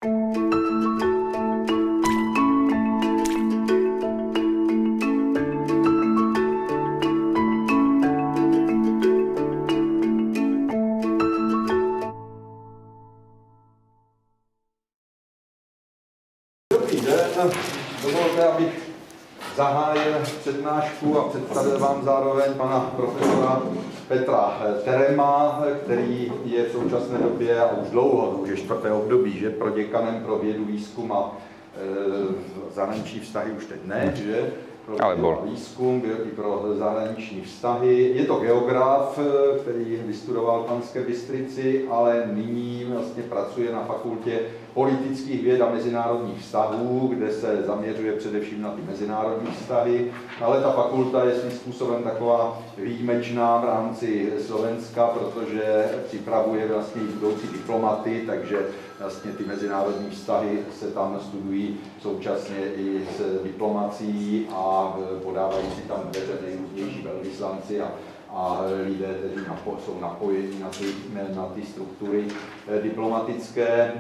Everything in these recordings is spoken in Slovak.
Dobrý den, dovolte, abych zahájil přednášku a představil vám zároveň pana profesora Petra Terema, který je v současné době a už dlouho, už je čtvrté období, že proděkanem pro vědu, výzkum a zahraniční vztahy už teď ne, že? Pro výzkum, byl i pro zahraniční vztahy. Je to geograf, který vystudoval v Banské Bystrici, ale nyní vlastně pracuje na fakultě politických věd a mezinárodních vztahů, kde se zaměřuje především na ty mezinárodní vztahy. Ale ta fakulta je svým způsobem taková výjimečná v rámci Slovenska, protože připravuje vlastně budoucí diplomaty, takže vlastně ty mezinárodní vztahy se tam studují současně i s diplomacií a podávají si tam dveře nejrůznější velvyslanci a lidé, kteří jsou napojeni na ty struktury diplomatické.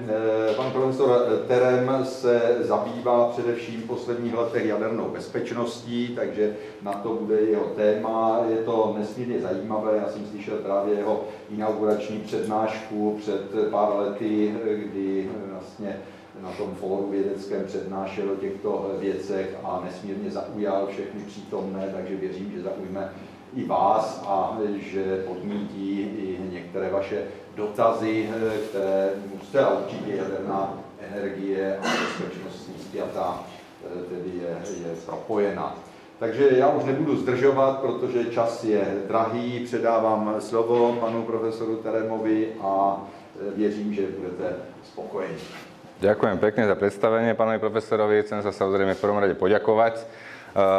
Pan profesor Terem se zabývá především v posledních letech jadernou bezpečností, takže na to bude jeho téma. Je to nesmírně zajímavé, já jsem slyšel právě jeho inaugurační přednášku před pár lety, kdy vlastně na tom fóru vědeckém přednášel o těchto věcech a nesmírně zaujal všechny přítomné, takže věřím, že zaujme i vás a že podmítí i některé vaše dotazy, které zcela určitě jaderná energie a bezpečnostní spjatá tedy je propojena. Takže já už nebudu zdržovat, protože čas je drahý. Předávám slovo panu profesoru Teremovi a věřím, že budete spokojení. Ďakujem pekne za predstavenie pánovi profesorovi. Chcem sa samozrejme v prvom rade poďakovať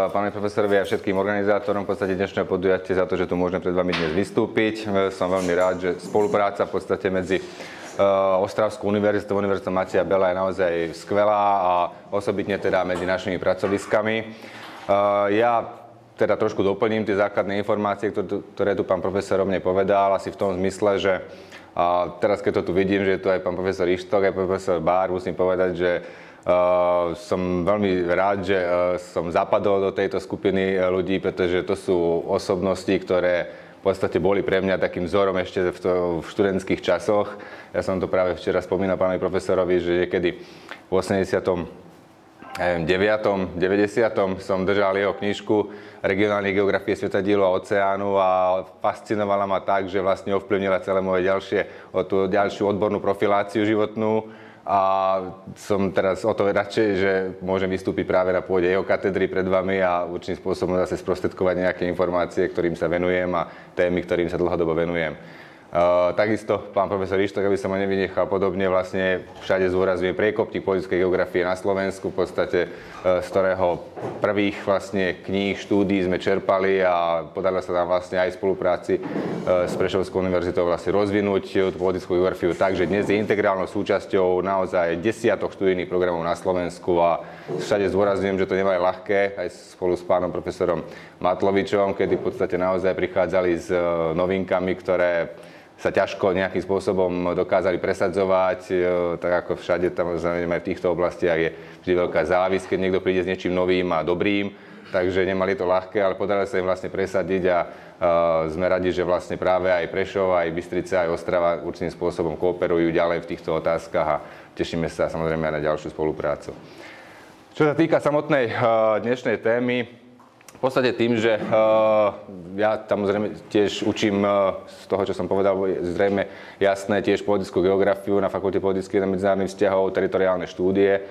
pánovi profesorovi a všetkým organizátorom v podstate dnešného podujatia za to, že tu môžeme pred vami dnes vystúpiť. Som veľmi rád, že spolupráca v podstate medzi Ostravskou univerzitou, Univerzitou Mateja Bela je naozaj skvelá a osobitne teda medzi našimi pracoviskami. Ja teda trošku doplním tie základné informácie, ktoré tu pán profesor o mne povedal, asi v tom zmysle, že a teraz, keď to tu vidím, že je tu aj pán profesor Ištok, aj profesor Bár, musím povedať, že som veľmi rád, že som zapadol do tejto skupiny ľudí, pretože to sú osobnosti, ktoré v podstate boli pre mňa takým vzorom ešte v študentských časoch. Ja som to práve včera spomínal pánovi profesorovi, že niekedy v 89. 90. som držal jeho knižku Regionálnej geografie svetadielu a oceánu a fascinovala ma tak, že vlastne ovplyvnila celé moje ďalšiu odbornú profiláciu životnú a som teraz o to radšej, že môžem vystúpiť práve na pôde jeho katedry pred vami a určitým spôsobom zase sprostredkovať nejaké informácie, ktorým sa venujem a témy, ktorým sa dlhodobo venujem. Takisto pán profesor Ištok, aby som ho nevynechal, podobne vlastne všade zdôrazňuje priekopník politickej geografie na Slovensku, v podstate z ktorého prvých vlastne kníh, štúdií sme čerpali a podarilo sa nám vlastne aj v spolupráci s Prešovskou univerzitou vlastne rozvinúť tú politickú geografiu tak, že dnes je integrálnou súčasťou naozaj desiatok študijných programov na Slovensku a všade zdôrazňujem, že to nie je ľahké, aj spolu s pánom profesorom Matlovičom, kedy v podstate naozaj prichádzali s novinkami, ktoré sa ťažko nejakým spôsobom dokázali presadzovať, tak ako všade tam aj v týchto oblastiach je vždy veľká závisť, keď niekto príde s niečím novým a dobrým, takže nemali to ľahké, ale podarilo sa im vlastne presadiť a sme radi, že vlastne práve aj Prešov, aj Bystrica, aj Ostrava určitým spôsobom kooperujú ďalej v týchto otázkach a tešíme sa samozrejme aj na ďalšiu spoluprácu. Čo sa týka samotnej dnešnej témy, v podstate tým, že ja samozrejme tiež učím z toho, čo som povedal, zrejme jasné tiež politickú geografiu na Fakulte politických a medzinárodných vzťahov, teritoriálne štúdie,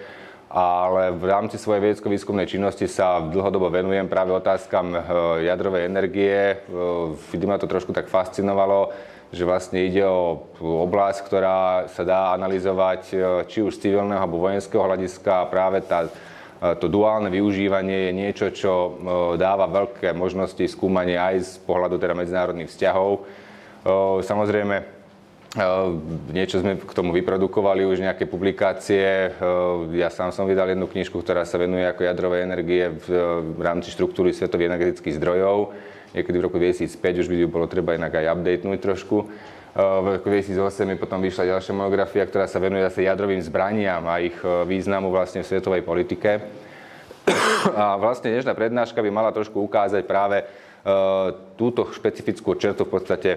ale v rámci svojej vedecko-výskumnej činnosti sa dlhodobo venujem práve otázkam jadrovej energie. Vždy ma to trošku tak fascinovalo, že vlastne ide o oblasť, ktorá sa dá analyzovať či už z civilného alebo vojenského hľadiska a práve to duálne využívanie je niečo, čo dáva veľké možnosti skúmania aj z pohľadu teda medzinárodných vzťahov. Samozrejme, niečo sme k tomu vyprodukovali, už nejaké publikácie. Ja sám som vydal jednu knižku, ktorá sa venuje ako jadrovej energie v rámci štruktúry svetových energetických zdrojov. Niekedy v roku 2005 už by ju bolo treba inak aj updatenúť trošku. V roku 2008 potom vyšla ďalšia monografia, ktorá sa venuje zase jadrovým zbraniam a ich významu vlastne v svetovej politike. A vlastne dnešná prednáška by mala trošku ukázať práve túto špecifickú črtu v podstate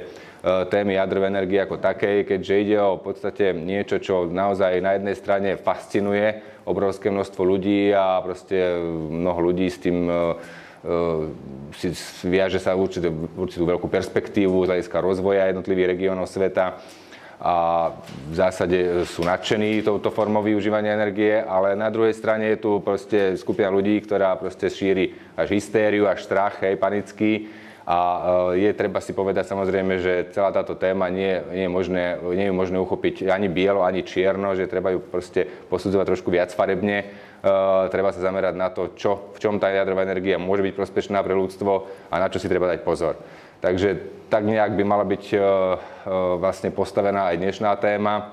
témy jadrovej energie ako takej, keďže ide o v podstate niečo, čo naozaj na jednej strane fascinuje obrovské množstvo ľudí a proste mnoho ľudí s tým si viaže sa určitú veľkú perspektívu z hľadiska rozvoja jednotlivých regiónov sveta a v zásade sú nadšení touto formou využívania energie, ale na druhej strane je tu proste skupina ľudí, ktorá proste šíri až hystériu, až strach, hej, panický. A je treba si povedať samozrejme, že celá táto téma nie je možné uchopiť ani bielo, ani čierno, že treba ju proste posudzovať trošku viac farebne. Treba sa zamerať na to, v čom tá jadrová energia môže byť prospešná pre ľudstvo a na čo si treba dať pozor. Takže tak nejak by mala byť vlastne postavená aj dnešná téma.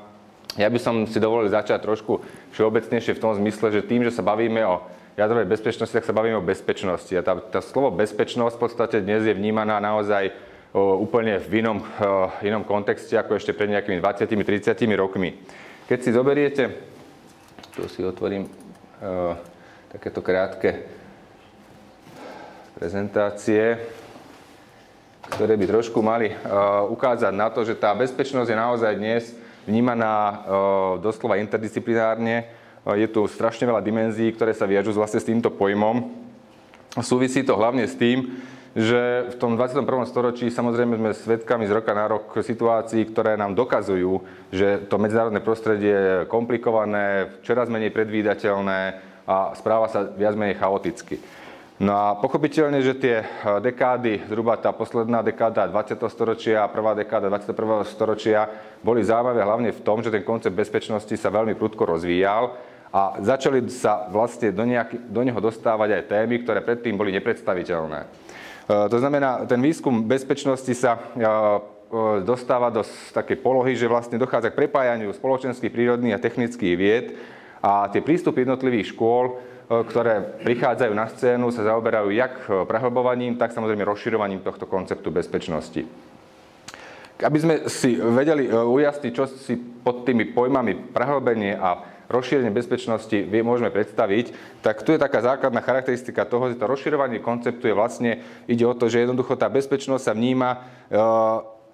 Ja by som si dovolil začať trošku všeobecnejšie v tom zmysle, že tým, že sa bavíme o jadrovej bezpečnosti, tak sa bavíme o bezpečnosti. A tá slovo bezpečnosť v podstate dnes je vnímaná naozaj úplne v inom kontexte, ako ešte pred nejakými 20-30 rokmi. Keď si zoberiete, tu si otvorím takéto krátke prezentácie, ktoré by trošku mali ukázať na to, že tá bezpečnosť je naozaj dnes vnímaná doslova interdisciplinárne. Je tu strašne veľa dimenzií, ktoré sa viažú vlastne s týmto pojmom. Súvisí to hlavne s tým, že v tom 21. storočí samozrejme sme svedkami z roka na rok situácií, ktoré nám dokazujú, že to medzinárodné prostredie je komplikované, čoraz menej predvídateľné a správa sa viac menej chaoticky. No a pochopiteľne, že tie dekády, zhruba tá posledná dekáda 20. storočia a prvá dekáda 21. storočia boli zaujímavé hlavne v tom, že ten koncept bezpečnosti sa veľmi prudko rozvíjal a začali sa vlastne do neho dostávať aj témy, ktoré predtým boli nepredstaviteľné. To znamená, ten výskum bezpečnosti sa dostáva do takej polohy, že vlastne dochádza k prepájaniu spoločenských, prírodných a technických vied a tie prístupy jednotlivých škôl, ktoré prichádzajú na scénu, sa zaoberajú jak prehlbovaním, tak samozrejme rozširovaním tohto konceptu bezpečnosti. Aby sme si vedeli ujasniť, čo si pod tými pojmami prehlbenie a rozšírenie bezpečnosti môžeme predstaviť, tak tu je taká základná charakteristika toho, že to rozširovanie konceptu je vlastne, ide o to, že jednoducho tá bezpečnosť sa vníma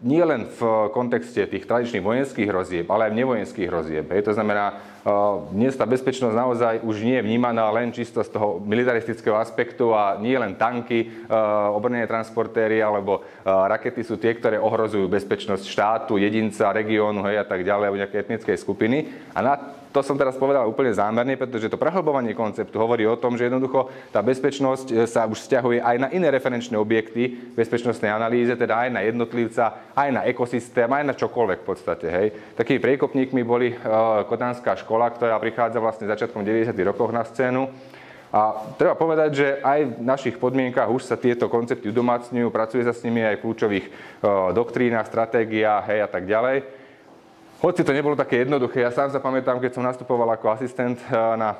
nie len v kontexte tých tradičných vojenských hrozieb, ale aj v nevojenských hrozieb. To znamená, dnes tá bezpečnosť naozaj už nie je vnímaná len čisto z toho militaristického aspektu a nie len tanky, obranné transportéry alebo rakety sú tie, ktoré ohrozujú bezpečnosť štátu, jedinca, regiónu, hej, a tak ďalej, alebo nejaké etnickej skupiny. A na to som teraz povedal úplne zámerne, pretože to prehlbovanie konceptu hovorí o tom, že jednoducho tá bezpečnosť sa už vzťahuje aj na iné referenčné objekty bezpečnostnej analýze, teda aj na jednotlivca, aj na ekosystém, aj na čokoľvek v podstate. Hej. Takými priekopníkmi boli Kodanská škola, ktorá prichádza vlastne začiatkom 90. rokov na scénu. A treba povedať, že aj v našich podmienkach už sa tieto koncepty udomácňujú, pracuje sa s nimi aj v kľúčových doktrínach, stratégiách, hej, a tak ďalej. Hoci to nebolo také jednoduché, ja sám sa pamätám, keď som nastupoval ako asistent na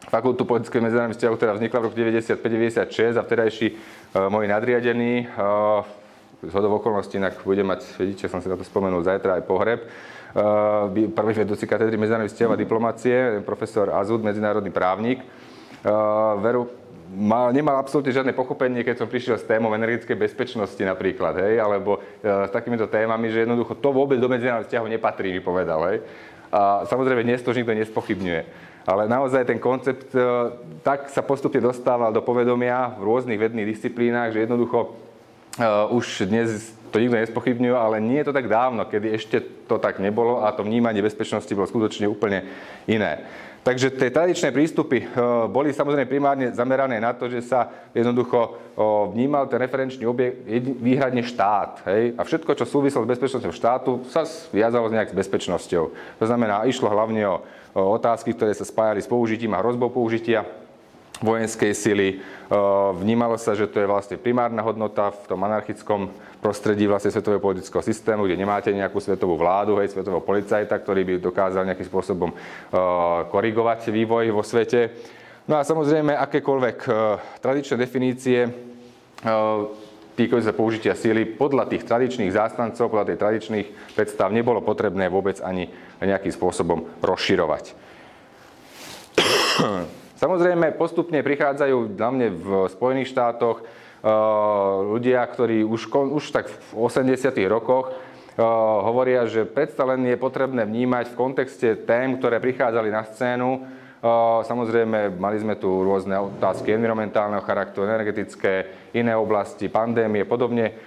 Fakultu politických medzinárodných vzťahov, ktorá vznikla v roku 95-96 a vtedajší moji nadriadení, zhodou okolností, inak budem mať, vidíte, som si na to spomenul, zajtra aj pohreb, prvý vedúci katedry medzinárodných vzťahov a diplomácie, profesor Azud, medzinárodný právnik, nemal absolútne žiadne pochopenie, keď som prišiel s témou energetickej bezpečnosti napríklad, hej, alebo s takýmito témami, že jednoducho to vôbec do medzinárodných vzťahov nepatrí, mi povedal, hej. A samozrejme dnes to nikto nespochybňuje. Ale naozaj ten koncept tak sa postupne dostával do povedomia v rôznych vedných disciplínach, že jednoducho už dnes to nikto nespochybňuje, ale nie je to tak dávno, kedy ešte to tak nebolo a to vnímanie bezpečnosti bolo skutočne úplne iné. Takže tie tradičné prístupy boli samozrejme primárne zamerané na to, že sa jednoducho vnímal ten referenčný objekt výhradne štát. Hej? A všetko, čo súviselo s bezpečnosťou štátu, sa viazalo nejak s bezpečnosťou. To znamená, išlo hlavne o otázky, ktoré sa spájali s použitím a hrozbou použitia vojenskej sily. Vnímalo sa, že to je vlastne primárna hodnota v tom anarchickom prostredí vlastne svetového politického systému, kde nemáte nejakú svetovú vládu, hej, svetového policajta, ktorý by dokázal nejakým spôsobom korigovať vývoj vo svete. No a samozrejme, akékoľvek tradičné definície týkajúce sa použitia síly podľa tých tradičných zástancov, podľa tej tradičných predstav nebolo potrebné vôbec ani nejakým spôsobom rozširovať. Samozrejme, postupne prichádzajú hlavne v Spojených štátoch ľudia, ktorí už tak v 80. rokoch hovoria, že predsa len je potrebné vnímať v kontexte tém, ktoré prichádzali na scénu. Samozrejme, mali sme tu rôzne otázky environmentálneho charakteru, energetické, iné oblasti, pandémie, podobne,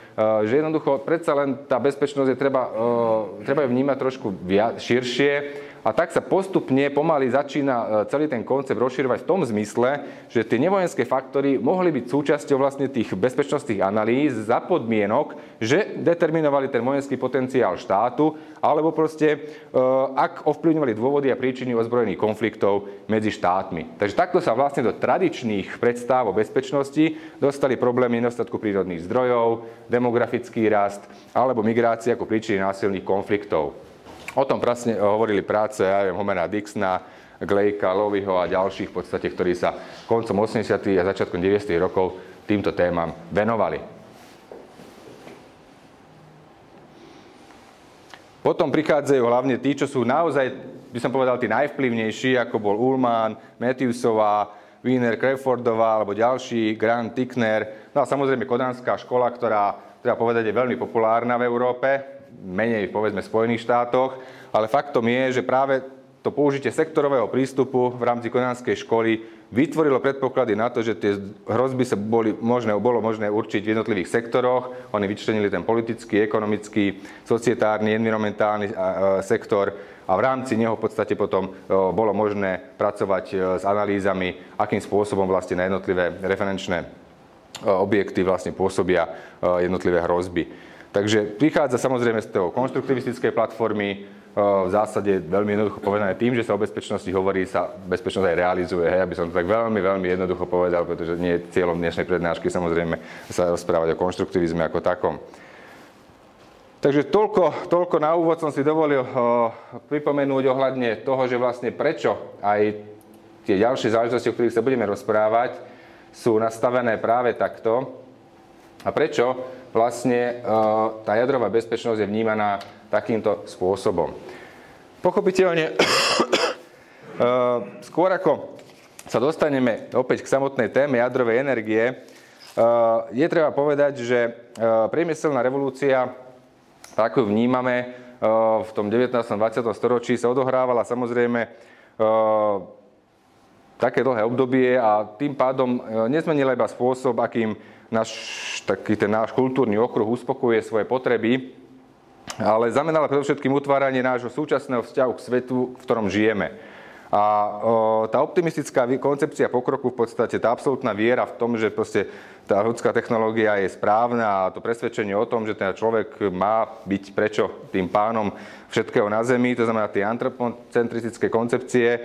že jednoducho predsa len tá bezpečnosť je treba ju vnímať trošku širšie. A tak sa postupne pomaly začína celý ten koncept rozširovať v tom zmysle, že tie nevojenské faktory mohli byť súčasťou vlastne tých bezpečnostných analýz za podmienok, že determinovali ten vojenský potenciál štátu, alebo proste ak ovplyvňovali dôvody a príčiny ozbrojených konfliktov medzi štátmi. Takže takto sa vlastne do tradičných predstáv o bezpečnosti dostali problémy nedostatku prírodných zdrojov, demografický rast alebo migrácia ako príčiny násilných konfliktov. O tom presne hovorili práce Homera Dixona, Glejka, Lowyho a ďalších v podstate, ktorí sa koncom 80. a začiatkom 90. rokov týmto témam venovali. Potom prichádzajú hlavne tí, čo sú naozaj, by som povedal, tí najvplyvnejší, ako bol Ullmann, Matthewsová, Wiener, Crawfordová alebo ďalší, Grant, Tickner. No a samozrejme Kodanská škola, ktorá, treba povedať, je veľmi populárna v Európe, menej, povedzme, v Spojených štátoch, ale faktom je, že práve to použitie sektorového prístupu v rámci Kodanskej školy vytvorilo predpoklady na to, že tie hrozby sa bolo možné určiť v jednotlivých sektoroch. Oni vyčlenili ten politický, ekonomický, societárny, environmentálny sektor a v rámci neho v podstate potom bolo možné pracovať s analýzami, akým spôsobom vlastne na jednotlivé referenčné objekty vlastne pôsobia jednotlivé hrozby. Takže prichádza samozrejme z toho konštruktivistickej platformy, v zásade veľmi jednoducho povedané tým, že sa o bezpečnosti hovorí, sa bezpečnosť aj realizuje. Hej, aby som to tak veľmi, veľmi jednoducho povedal, pretože nie je cieľom dnešnej prednášky samozrejme sa rozprávať o konštruktivizme ako takom. Takže toľko na úvod som si dovolil pripomenúť ohľadne toho, že vlastne prečo aj tie ďalšie záležitosti, o ktorých sa budeme rozprávať, sú nastavené práve takto a prečo vlastne tá jadrová bezpečnosť je vnímaná takýmto spôsobom. Pochopiteľne, skôr ako sa dostaneme opäť k samotnej téme jadrovej energie, je treba povedať, že priemyselná revolúcia, tak ju vnímame v tom 19. 20. storočí, sa odohrávala samozrejme také dlhé obdobie a tým pádom nezmenila iba spôsob, akým ten náš kultúrny okruh uspokojuje svoje potreby, ale znamenala predovšetkým utváranie nášho súčasného vzťahu k svetu, v ktorom žijeme. A tá optimistická koncepcia pokroku, v podstate tá absolútna viera v tom, že proste tá ľudská technológia je správna a to presvedčenie o tom, že ten človek má byť prečo tým pánom všetkého na Zemi, to znamená tie antropocentristické koncepcie,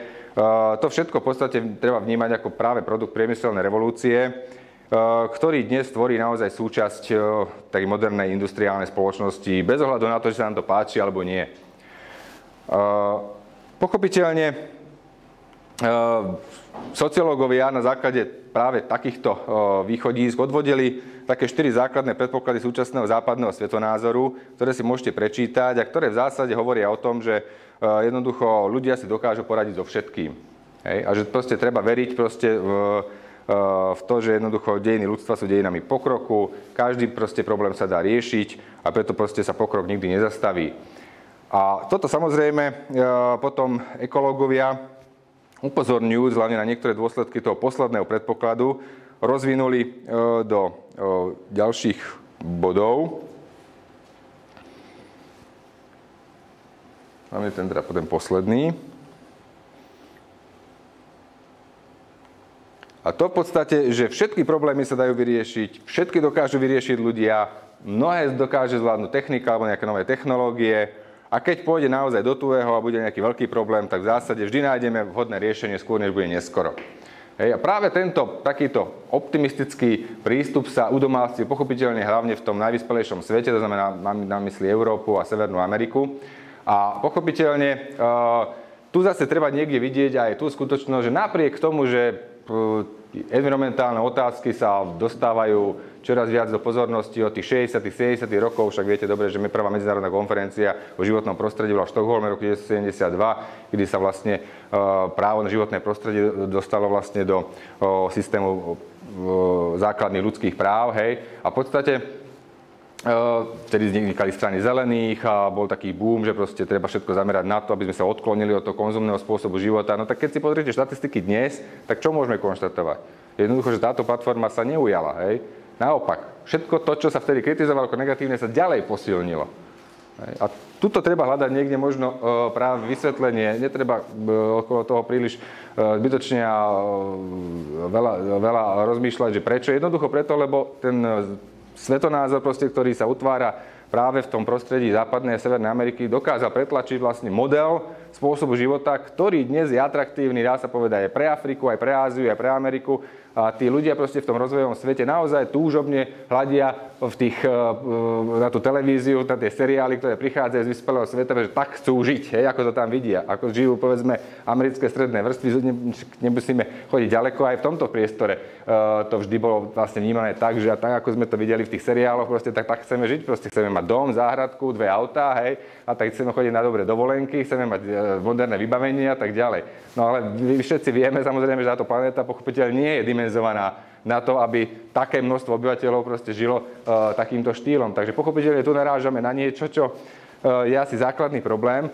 to všetko v podstate treba vnímať ako práve produkt priemyselnej revolúcie, ktorý dnes tvorí naozaj súčasť takej modernej industriálnej spoločnosti, bez ohľadu na to, že sa nám to páči alebo nie. Pochopiteľne, sociológovia na základe práve takýchto východísk odvodili také 4 základné predpoklady súčasného západného svetonázoru, ktoré si môžete prečítať a ktoré v zásade hovoria o tom, že jednoducho ľudia si dokážu poradiť so všetkým. Hej? A že proste treba veriť proste v to, že jednoducho dejiny ľudstva sú dejinami pokroku, každý proste problém sa dá riešiť a preto proste sa pokrok nikdy nezastaví. A toto samozrejme potom ekológovia, upozorňujúc hlavne na niektoré dôsledky toho posledného predpokladu, rozvinuli do ďalších bodov. Máme ten posledný. A to v podstate, že všetky problémy sa dajú vyriešiť, všetky dokážu vyriešiť ľudia, mnohé dokáže zvládnuť technika alebo nejaké nové technológie. A keď pôjde naozaj do tuhého a bude nejaký veľký problém, tak v zásade vždy nájdeme vhodné riešenie skôr, než bude neskoro. Hej, a práve tento takýto optimistický prístup sa udomácnil pochopiteľne hlavne v tom najvyspelejšom svete, to znamená, mám na mysli Európu a Severnú Ameriku. A pochopiteľne tu zase treba niekde vidieť aj tú skutočnosť, že napriek tomu, že environmentálne otázky sa dostávajú čoraz viac do pozornosti od tých 60. 70. rokov. Však viete dobre, že prvá medzinárodná konferencia o životnom prostredí bola v Štokholme roku 1972, kedy sa vlastne právo na životné prostredie dostalo vlastne do systému základných ľudských práv. Hej. A v podstate vtedy vznikali strany zelených a bol taký boom, že proste treba všetko zamerať na to, aby sme sa odklonili od toho konzumného spôsobu života. No tak keď si pozriete štatistiky dnes, tak čo môžeme konštatovať? Jednoducho, že táto platforma sa neujala. Hej. Naopak, všetko to, čo sa vtedy kritizovalo ako negatívne, sa ďalej posilnilo. A tuto treba hľadať niekde možno práve vysvetlenie, netreba okolo toho príliš zbytočne a veľa rozmýšľať, že prečo. Jednoducho preto, lebo ten svetonázor, proste, ktorý sa utvára práve v tom prostredí západnej a severnej Ameriky, dokázal pretlačiť vlastne model spôsobu života, ktorý dnes je atraktívny, dá sa povedať, aj pre Afriku, aj pre Áziu, aj pre Ameriku. A tí ľudia proste v tom rozvojovom svete naozaj túžobne hľadia na tú televíziu, na tie seriály, ktoré prichádzajú z vyspelého sveta, že tak chcú žiť, hej, ako to tam vidia. Ako žijú, povedzme, americké stredné vrstvy, nemusíme chodiť ďaleko, aj v tomto priestore to vždy bolo vlastne vnímané tak, že tak, ako sme to videli v tých seriáloch, proste tak chceme žiť, proste chceme mať dom, záhradku, 2 autá, hej, a tak chceme chodiť na dobré dovolenky, chceme mať moderné vybavenie a tak ďalej. No ale my všetci vieme, samozrejme, že táto planéta pochopiteľne nie je dimenzovaná na to, aby také množstvo obyvateľov proste žilo takýmto štýlom. Takže pochopiteľne tu narážame na niečo, čo je asi základný problém,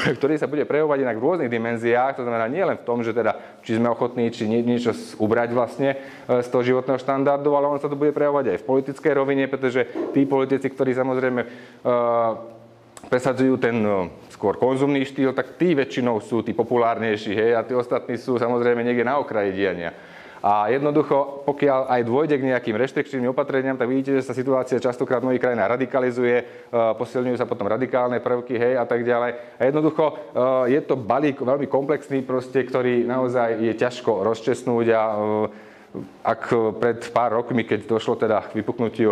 ktorý sa bude prejavovať inak v rôznych dimenziách. To znamená nie len v tom, že teda, či sme ochotní, či niečo ubrať vlastne z toho životného štandardu, ale on sa to bude prejavovať aj v politickej rovine, pretože tí politici, ktorí samozrejme presadzujú ten skôr konzumný štýl, tak tí väčšinou sú tí populárnejší, hej, a tí ostatní sú samozrejme niekde na okraji diania. A jednoducho, pokiaľ aj dôjde k nejakým reštriktívnym opatreniam, tak vidíte, že sa situácia častokrát v mnohých krajinách radikalizuje, posilňujú sa potom radikálne prvky, hej, a tak ďalej. A jednoducho je to balík veľmi komplexný, proste, ktorý naozaj je ťažko rozčesnúť a ak pred pár rokmi, keď došlo teda k vypuknutiu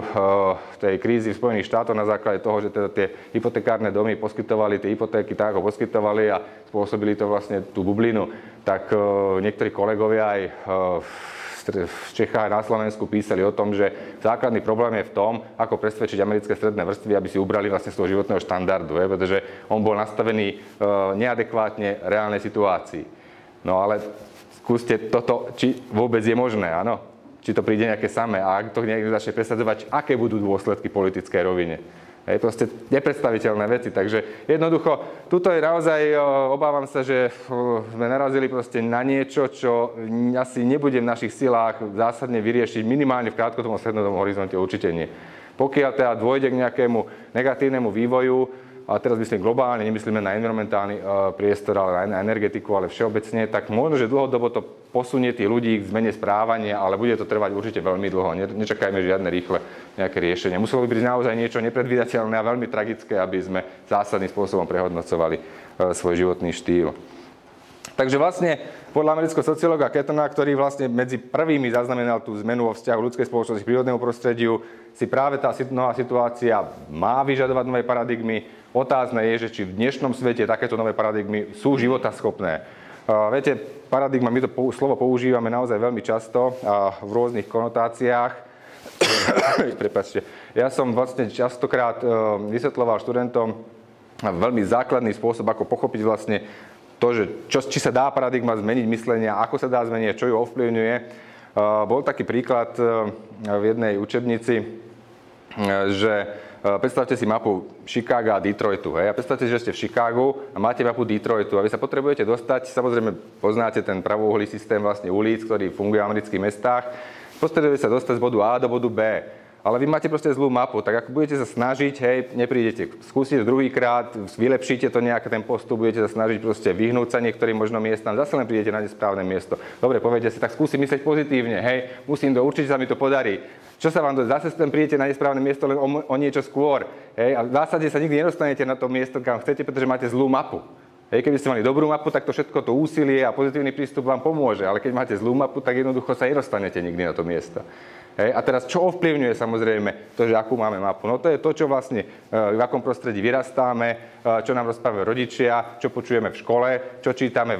tej krízy v Spojených štátoch na základe toho, že teda tie hypotekárne domy poskytovali tie hypotéky tak, ako poskytovali a spôsobili to vlastne tú bublinu, tak niektorí kolegovia aj v Čechách a na Slovensku písali o tom, že základný problém je v tom, ako presvedčiť americké stredné vrstvy, aby si ubrali vlastne z toho životného štandardu, pretože on bol nastavený neadekvátne reálnej situácii. No ale skúste toto, či vôbec je možné, áno? Či to príde nejaké samé a ak to niekto začne presadzovať, aké budú dôsledky politickej rovine. Hej, proste nepredstaviteľné veci. Takže jednoducho, tuto je naozaj, obávam sa, že sme narazili proste na niečo, čo asi nebude v našich silách zásadne vyriešiť, minimálne v krátkodobom strednodobom horizonte určite nie. Pokiaľ teda dôjde k nejakému negatívnemu vývoju, a teraz myslím globálne, nemyslíme na environmentálny priestor, ale na energetiku, ale všeobecne, tak možno, že dlhodobo to posunie tých ľudí k zmene správania, ale bude to trvať určite veľmi dlho. Nečakajme žiadne rýchle nejaké riešenie. Muselo by byť naozaj niečo nepredvídateľné a veľmi tragické, aby sme zásadným spôsobom prehodnocovali svoj životný štýl. Takže vlastne podľa amerického sociológa Kettona, ktorý vlastne medzi prvými zaznamenal tú zmenu vo vzťahu ľudskej spoločnosti k prírodnému prostrediu, si práve tá nová situácia má vyžadovať nové paradigmy. Otázne je, že či v dnešnom svete takéto nové paradigmy sú životaschopné. Viete, paradigma, my to slovo používame naozaj veľmi často a v rôznych konotáciách. Prepáčte. Ja som vlastne častokrát vysvetľoval študentom veľmi základný spôsob, ako pochopiť vlastne to, že či sa dá paradigma zmeniť myslenia, ako sa dá zmeniť, čo ju ovplyvňuje. Bol taký príklad v jednej učebnici, že predstavte si mapu Chicaga a Detroitu. Hej? A predstavte si, že ste v Chicagu a máte mapu Detroitu a vy sa potrebujete dostať, samozrejme poznáte ten pravouhlý systém vlastne ulic, ktorý funguje v amerických mestách, potrebujete sa dostať z bodu A do bodu B. Ale vy máte proste zlú mapu, tak ako budete sa snažiť, hej, neprídete, skúsite druhýkrát, vylepšíte to nejak, ten postup, budete sa snažiť proste vyhnúť sa niektorým možno miestam, zase len prídete na nesprávne miesto. Dobre, povedete si, tak skúsim myslieť pozitívne, hej, musím to, určite sa mi to podarí. Čo sa vám to, zase ten prídete na nesprávne miesto len o niečo skôr, hej, a v zásade sa nikdy nedostanete na to miesto, kam chcete, pretože máte zlú mapu. Hej, keby ste mali dobrú mapu, tak to všetko to úsilie a pozitívny prístup vám pomôže, ale keď máte zlú mapu, tak jednoducho sa nedostanete nikdy na to miesto. Hej. A teraz čo ovplyvňuje samozrejme to, že akú máme mapu? No to je to, čo vlastne v akom prostredí vyrastáme, čo nám rozprávajú rodičia, čo počujeme v škole, čo čítame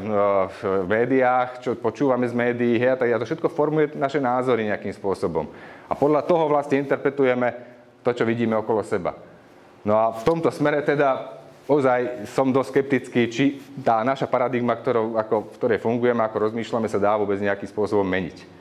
v médiách, čo počúvame z médií. Hej. A to všetko formuje naše názory nejakým spôsobom. A podľa toho vlastne interpretujeme to, čo vidíme okolo seba. No a v tomto smere teda ozaj som dosť skeptický, či tá naša paradigma, v ktorej fungujeme, ako rozmýšľame, sa dá vôbec nejakým spôsobom meniť.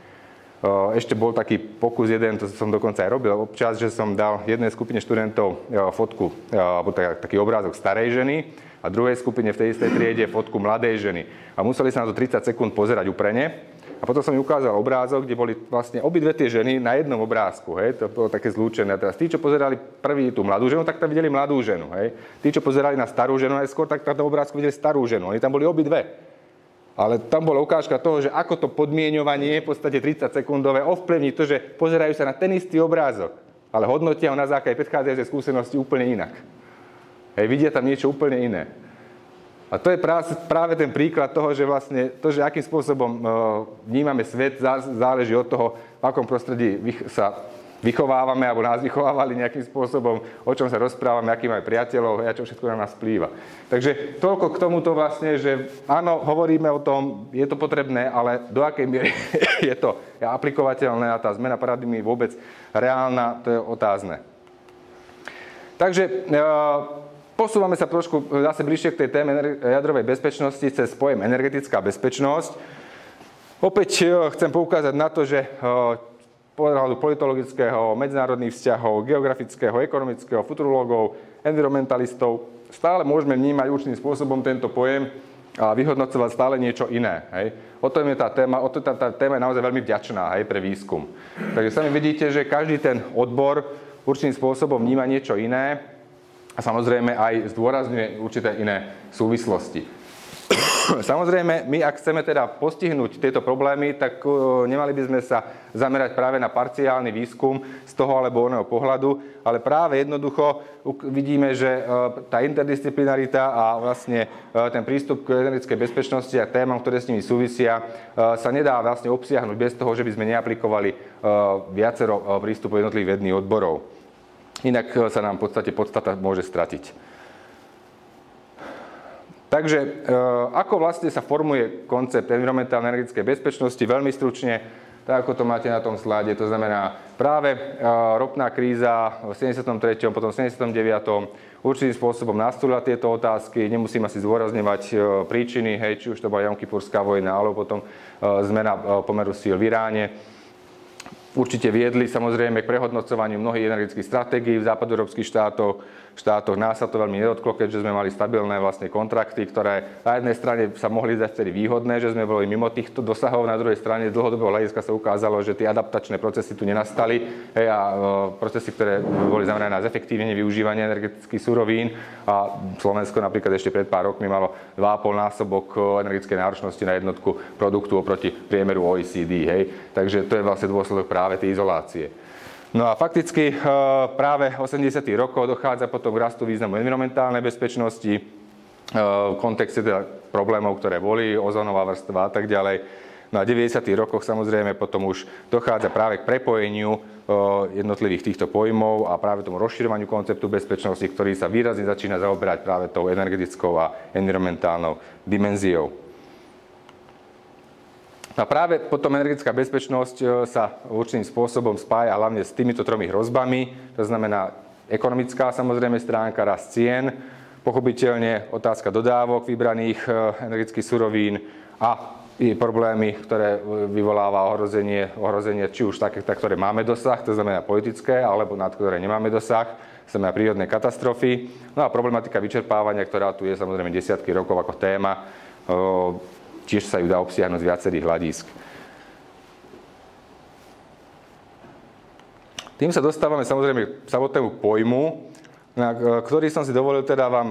Ešte bol taký pokus jeden, to som dokonca aj robil občas, že som dal jednej skupine študentov fotku, alebo taký obrázok starej ženy a druhej skupine v tej istej triede fotku mladej ženy. A museli sa na to 30 sekúnd pozerať uprene. A potom som im ukázal obrázok, kde boli vlastne obidve tie ženy na jednom obrázku, hej, to bolo také zlúčené. A teraz tí, čo pozerali prvý tú mladú ženu, tak tam videli mladú ženu, hej. Tí, čo pozerali na starú ženu najskôr, tak tam obrázku videli starú ženu. Oni tam boli obidve. Ale tam bola ukážka toho, že ako to podmieňovanie, v podstate 30-sekundové, ovplyvní to, že pozerajú sa na ten istý obrázok, ale hodnotia ho na základe predchádzajúcej skúsenosti úplne inak. Hej, vidia tam niečo úplne iné. A to je práve ten príklad toho, že vlastne to, že akým spôsobom vnímame svet, záleží od toho, v akom prostredí sa vychovávame, alebo nás vychovávali nejakým spôsobom, o čom sa rozprávame, aký máme priateľov a čo všetko na nás vplýva. Takže toľko k tomuto vlastne, že áno, hovoríme o tom, je to potrebné, ale do akej miery je to aplikovateľné a tá zmena paradigmy vôbec reálna, to je otázne. Takže posúvame sa trošku zase bližšie k tej téme jadrovej bezpečnosti cez pojem energetická bezpečnosť. Opäť chcem poukázať na to, že pohľadu politologického, medzinárodných vzťahov, geografického, ekonomického, futurológov, environmentalistov stále môžeme vnímať určitým spôsobom tento pojem a vyhodnocovať stále niečo iné. Hej. O tom je tá téma je naozaj veľmi vďačná, hej, pre výskum. Takže sami vidíte, že každý ten odbor určitým spôsobom vníma niečo iné a samozrejme aj zdôrazňuje určité iné súvislosti. Samozrejme, my ak chceme teda postihnúť tieto problémy, tak nemali by sme sa zamerať práve na parciálny výskum z toho alebo oného pohľadu, ale práve jednoducho vidíme, že tá interdisciplinarita a vlastne ten prístup k energetickej bezpečnosti a témam, ktoré s nimi súvisia, sa nedá vlastne obsiahnuť bez toho, že by sme neaplikovali viacero prístupov jednotlivých vedných odborov. Inak sa nám v podstate podstata môže stratiť. Takže ako vlastne sa formuje koncept environmentálnej energetickej bezpečnosti? Veľmi stručne, tak ako to máte na tom slide, to znamená práve ropná kríza v 73., potom v 79. určitým spôsobom nastúlila tieto otázky. Nemusím asi zdôrazňovať príčiny, hej, či už to bola Jomkipurská vojna, alebo potom zmena pomeru síl v Iráne. Určite viedli samozrejme k prehodnocovaniu mnohých energetických stratégií v západoeurópskych štátoch. Nás sa to veľmi nedotklo, keďže sme mali stabilné vlastne kontrakty, ktoré na jednej strane sa mohli zdať vtedy výhodné, že sme boli mimo týchto dosahov, na druhej strane z dlhodobého hľadiska sa ukázalo, že tie adaptačné procesy tu nenastali, hej, a procesy, ktoré boli zamerané na zefektívnenie využívania energetických surovín. A Slovensko napríklad ešte pred pár rokmi malo 2,5-násobok energetickej náročnosti na jednotku produktu oproti priemeru OECD. Hej. Takže to je vlastne dôsledok práve tej izolácie. No a fakticky práve v 80. rokoch dochádza potom k rastu významu environmentálnej bezpečnosti, v kontexte teda problémov, ktoré boli, ozónová vrstva a tak ďalej. No a v 90. rokoch samozrejme potom už dochádza práve k prepojeniu jednotlivých týchto pojmov a práve tomu rozširovaniu konceptu bezpečnosti, ktorý sa výrazne začína zaoberať práve tou energetickou a environmentálnou dimenziou. A práve potom energetická bezpečnosť sa určitým spôsobom spája hlavne s týmito tromi hrozbami. To znamená ekonomická samozrejme stránka, rast cien, pochopiteľne otázka dodávok vybraných energetických surovín a problémy, ktoré vyvoláva ohrozenie či už také, ktoré máme dosah, to znamená politické, alebo nad ktoré nemáme dosah, to znamená prírodné katastrofy. No a problematika vyčerpávania, ktorá tu je samozrejme desiatky rokov ako téma, tiež sa ju dá obsiahnuť z viacerých hľadísk. Tým sa dostávame samozrejme k samotnému pojmu, ktorý som si dovolil teda vám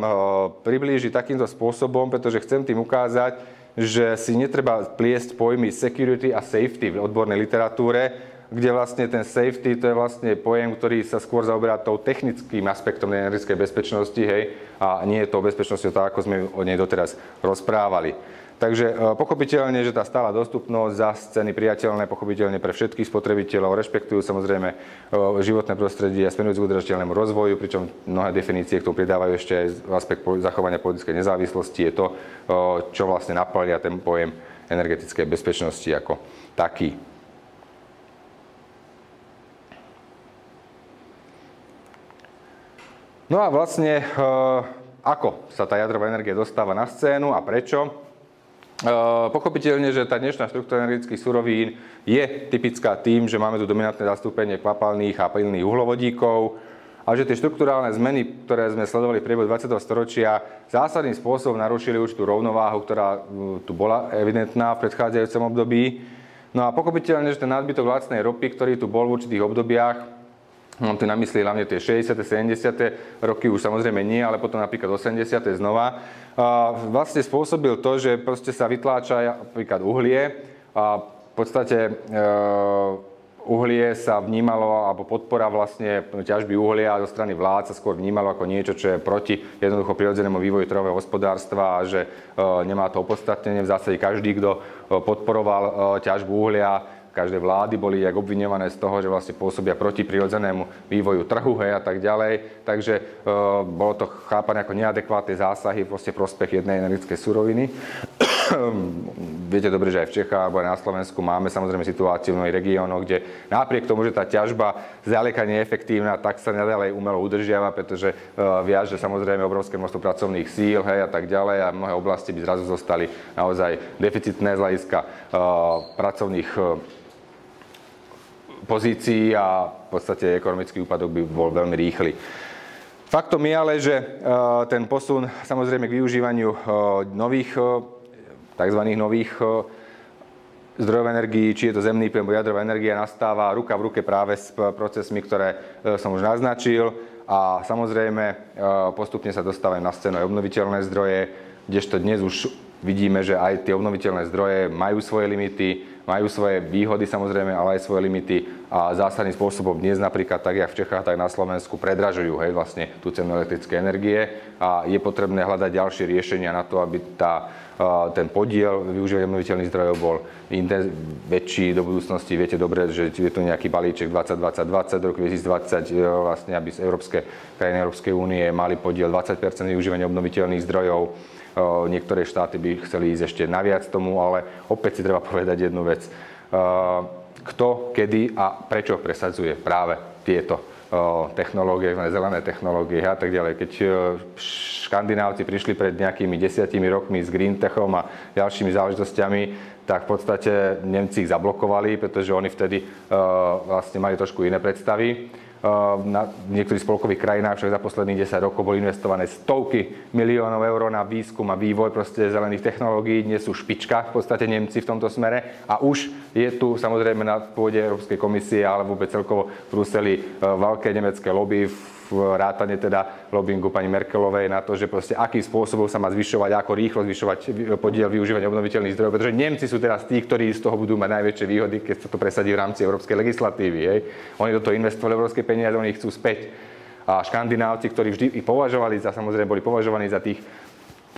priblížiť takýmto spôsobom, pretože chcem tým ukázať, že si netreba pliesť pojmy security a safety v odbornej literatúre, kde vlastne ten safety, to je vlastne pojem, ktorý sa skôr zaoberá tou technickým aspektom energetickej bezpečnosti, hej, a nie je to bezpečnosťou tak, ako sme o nej doteraz rozprávali. Takže pochopiteľne, že tá stála dostupnosť za ceny priateľné, pochopiteľne pre všetkých spotrebiteľov, rešpektujú samozrejme životné prostredie a smerujú k udržateľnému rozvoju, pričom mnohé definície, ktoré pridávajú ešte aj aspekt zachovania politickej nezávislosti, je to, čo vlastne napĺňa ten pojem energetickej bezpečnosti ako taký. No a vlastne, ako sa tá jadrová energia dostáva na scénu a prečo? Pochopiteľne, že tá dnešná štruktúra energetických surovín je typická tým, že máme tu dominantné zastúpenie kvapalných a plynných uhlovodíkov a že tie štruktúrálne zmeny, ktoré sme sledovali v priebehu 20. storočia, zásadným spôsobom narušili určitú rovnováhu, ktorá tu bola evidentná v predchádzajúcom období. No a pochopiteľne, že ten nadbytok lacnej ropy, ktorý tu bol v určitých obdobiach, mám tu na mysli hlavne tie 60. 70. roky, už samozrejme nie, ale potom napríklad 80. znova, vlastne spôsobil to, že proste sa vytláča napríklad uhlie a v podstate uhlie sa vnímalo, alebo podpora vlastne ťažby uhlia zo strany vlád sa skôr vnímalo ako niečo, čo je proti jednoducho prirodzenému vývoju trhového hospodárstva a že nemá to opodstatnenie. V zásade každý, kto podporoval ťažbu uhlia, každé vlády boli jak obviňované z toho, že vlastne pôsobia proti prirodzenému vývoju trhu, hej, a tak ďalej. Takže bolo to chápané ako neadekvátne zásahy vlastne prospech jednej energetickej suroviny. Viete dobre, že aj v Čechách alebo aj na Slovensku máme samozrejme situáciu v mnohých regiónoch, kde napriek tomu, že tá ťažba zďaleka nie je efektívna, tak sa nadalej umelo udržiava, pretože viaže samozrejme obrovské množstvo pracovných síl, hej, a tak ďalej, a mnohé oblasti by zrazu zostali naozaj deficitné z hľadiska pracovných pozícií a v podstate ekonomický úpadok by bol veľmi rýchly. Faktom je ale, že ten posun samozrejme k využívaniu nových, tzv. Nových zdrojov energií, či je to zemný plyn alebo jadrová energia, nastáva ruka v ruke práve s procesmi, ktoré som už naznačil, a samozrejme postupne sa dostávajú na scénu aj obnoviteľné zdroje, kdežto dnes už vidíme, že aj tie obnoviteľné zdroje majú svoje limity, majú svoje výhody samozrejme, ale aj svoje limity a zásadným spôsobom dnes napríklad tak, jak v Čechách, tak na Slovensku predražujú, hej, vlastne tú cenu elektrickej energie a je potrebné hľadať ďalšie riešenia na to, aby ten podiel využívania obnoviteľných zdrojov bol väčší do budúcnosti. Viete dobre, že je tu nejaký balíček 2020 do roku 2020, vlastne, aby krajiny Európskej únie mali podiel 20% využívania obnoviteľných zdrojov. Niektoré štáty by chceli ísť ešte naviac tomu, ale opäť si treba povedať jednu vec. Kto, kedy a prečo presadzuje práve tieto technológie, zelené technológie a tak ďalej. Keď Škandinávci prišli pred nejakými 10 rokmi s Green Techom a ďalšími záležitosťami, tak v podstate Nemci ich zablokovali, pretože oni vtedy vlastne mali trošku iné predstavy. V niektorých spolkových krajinách však za posledných 10 rokov boli investované stovky miliónov eur na výskum a vývoj proste zelených technológií. Dnes sú špička v podstate Nemci v tomto smere a už je tu samozrejme na pôde Európskej komisie ale vôbec celkovo v Bruseli veľké nemecké lobby vrátane teda lobbingu pani Merkelovej na to, že proste akým spôsobom sa má zvyšovať, ako rýchlo zvyšovať podiel využívania obnoviteľných zdrojov, pretože Nemci sú teraz tí, ktorí z toho budú mať najväčšie výhody, keď sa to presadí v rámci európskej legislatívy. Hej. Oni do toho investovali európske peniaze, oni ich chcú späť. A Škandinávci, ktorí vždy ich považovali za, samozrejme boli považovaní za tých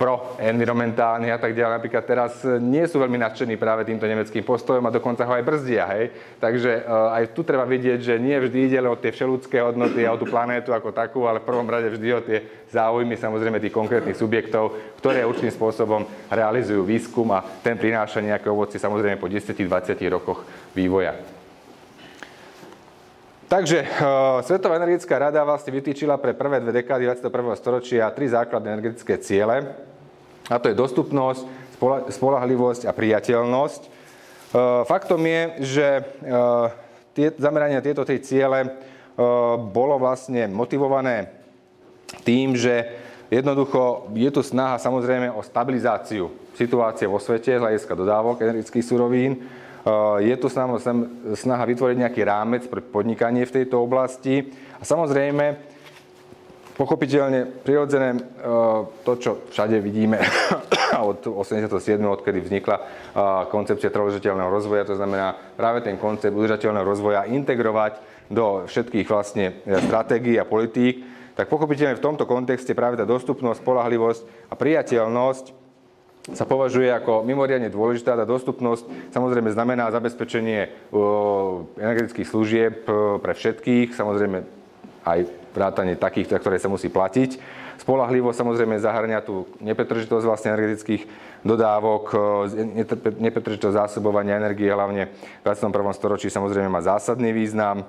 pro-environmentálnych a tak ďalej. Napríklad teraz nie sú veľmi nadšení práve týmto nemeckým postojom a dokonca ho aj brzdia. Hej? Takže aj tu treba vidieť, že nie vždy ide o tie všeľudské hodnoty a o tú planétu ako takú, ale v prvom rade vždy o tie záujmy samozrejme tých konkrétnych subjektov, ktoré určitým spôsobom realizujú výskum a ten prináša nejaké ovocie samozrejme po 10-20 rokoch vývoja. Takže Svetová energetická rada vlastne vytýčila pre prvé dve dekády 21. storočia 3 základné energetické ciele. A to je dostupnosť, spoľahlivosť a priateľnosť. Faktom je, že zameranie na tieto 3 ciele bolo vlastne motivované tým, že jednoducho je tu snaha samozrejme o stabilizáciu situácie vo svete z hľadiska dodávok energetických surovín. Je tu snaha vytvoriť nejaký rámec pre podnikanie v tejto oblasti. A samozrejme, pochopiteľne prirodzené to, čo všade vidíme od 87. odkedy vznikla koncepcia trvalodržateľného rozvoja, to znamená práve ten koncept udržateľného rozvoja integrovať do všetkých vlastne stratégií a politík, tak pochopiteľne v tomto kontexte práve tá dostupnosť, spoľahlivosť a priateľnosť sa považuje ako mimoriadne dôležitá. Tá dostupnosť samozrejme znamená zabezpečenie energetických služieb pre všetkých, samozrejme aj vrátanie takých, ktoré sa musí platiť. Spoľahlivo samozrejme zahŕňa tú nepretržitosť vlastne energetických dodávok, nepretržitosť zásobovania energie, hlavne v 21. storočí samozrejme má zásadný význam.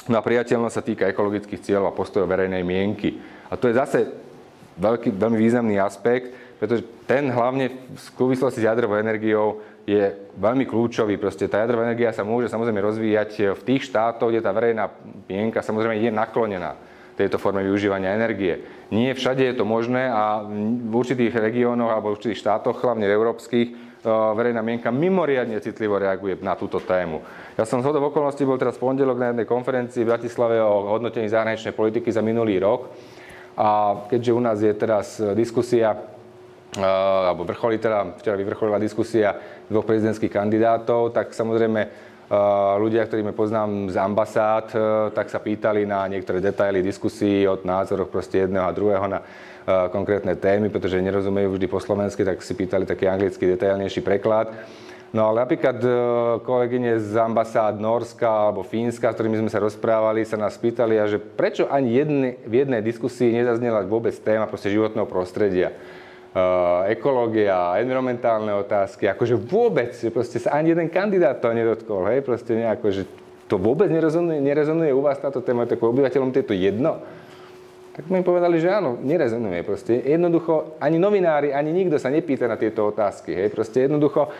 No a priateľnosť sa týka ekologických cieľov a postojov verejnej mienky. A to je zase veľmi významný aspekt, pretože ten hlavne v súvislosti s jadrovou energiou je veľmi kľúčový. Proste tá jadrová energia sa môže samozrejme rozvíjať v tých štátoch, kde tá verejná mienka samozrejme je naklonená tejto forme využívania energie. Nie všade je to možné a v určitých regiónoch alebo v určitých štátoch, hlavne európskych, verejná mienka mimoriadne citlivo reaguje na túto tému. Ja som zhodou okolností bol teraz v pondelok na jednej konferencii v Bratislave o hodnotení zahraničnej politiky za minulý rok. A keďže u nás je teraz diskusia, alebo včera vyvrcholila diskusia dvoch prezidentských kandidátov, tak samozrejme ľudia, ktorými poznám z ambasád, tak sa pýtali na niektoré detaily diskusí od názoroch proste jedného a druhého na konkrétne témy, pretože nerozumejú vždy po slovensky, tak si pýtali taký anglický detailnejší preklad. No ale napríklad kolegyne z ambasád Nórska alebo Fínska, s ktorými sme sa rozprávali, sa nás pýtali, že prečo ani v jednej diskusii nezaznela vôbec téma proste životného prostredia. Ekológia, environmentálne otázky, akože vôbec, proste sa ani jeden kandidát to nedotkol, hej, proste nejako, že to vôbec nerezonuje u vás táto téma, tak obyvateľom to je to jedno. Tak sme im povedali, že áno, nerezonuje, proste jednoducho, ani novinári, ani nikto sa nepýta na tieto otázky, hej, proste jednoducho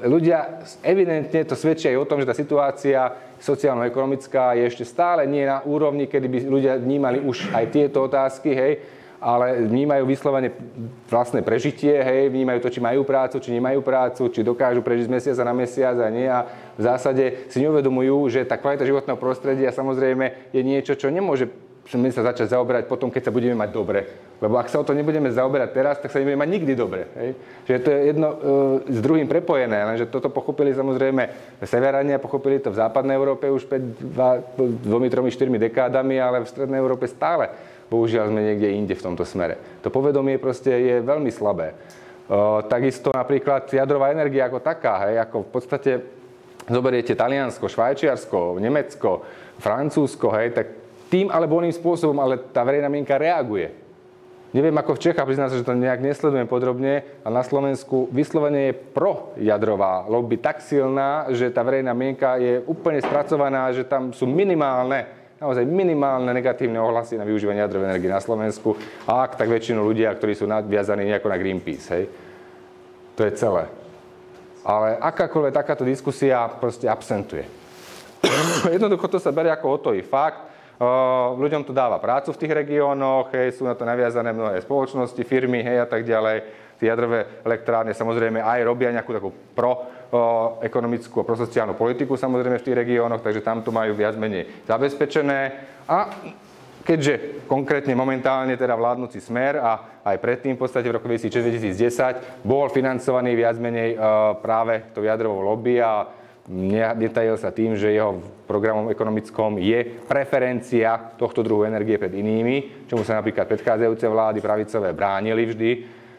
ľudia evidentne to svedčia aj o tom, že tá situácia sociálno-ekonomická je ešte stále nie na úrovni, kedy by ľudia vnímali už aj tieto otázky, hej, ale vnímajú vyslovene vlastné prežitie, hej, vnímajú to, či majú prácu, či nemajú prácu, či dokážu prežiť z mesiaca na mesiac a nie. A v zásade si neuvedomujú, že tá kvalita životného prostredia samozrejme je niečo, čo nemôže sa začať zaoberať potom, keď sa budeme mať dobre. Lebo ak sa o to nebudeme zaoberať teraz, tak sa nebudeme mať nikdy dobre. Hej. Čiže to je jedno s druhým prepojené, lenže toto pochopili samozrejme Severania, pochopili to v západnej Európe už pred 2, 3, 4 dekádami, ale v strednej Európe stále. Bohužiaľ sme niekde inde v tomto smere. To povedomie proste je veľmi slabé. Takisto napríklad jadrová energia ako taká, hej, ako v podstate zoberiete Taliansko, Švajčiarsko, Nemecko, Francúzsko, hej, tak tým alebo oným spôsobom, ale tá verejná mienka reaguje. Neviem ako v Čechách, priznám sa, že to nejak nesledujem podrobne, a na Slovensku vyslovene je projadrová lobby tak silná, že tá verejná mienka je úplne spracovaná, že tam sú naozaj minimálne negatívne ohlasy na využívanie jadrovej energie na Slovensku. A ak, tak väčšinu ľudia, ktorí sú nadviazaní nejako na Greenpeace, hej. To je celé. Ale akákoľvek takáto diskusia proste absentuje. Jednoducho to sa berie ako hotový fakt. Ľuďom to dáva prácu v tých regiónoch, hej, sú na to naviazané mnohé spoločnosti, firmy, hej, a tak ďalej. Tie jadrové elektrárne samozrejme aj robia nejakú takú proekonomickú a prosociálnu politiku samozrejme v tých regiónoch, takže tam to majú viac menej zabezpečené. A keďže konkrétne momentálne teda vládnuci Smer a aj predtým v podstate v roku 2006-2010 bol financovaný viac menej práve to jadrovou lobby a netajil sa tým, že jeho programom ekonomickom je preferencia tohto druhu energie pred inými, čomu sa napríklad predchádzajúce vlády pravicové bránili vždy,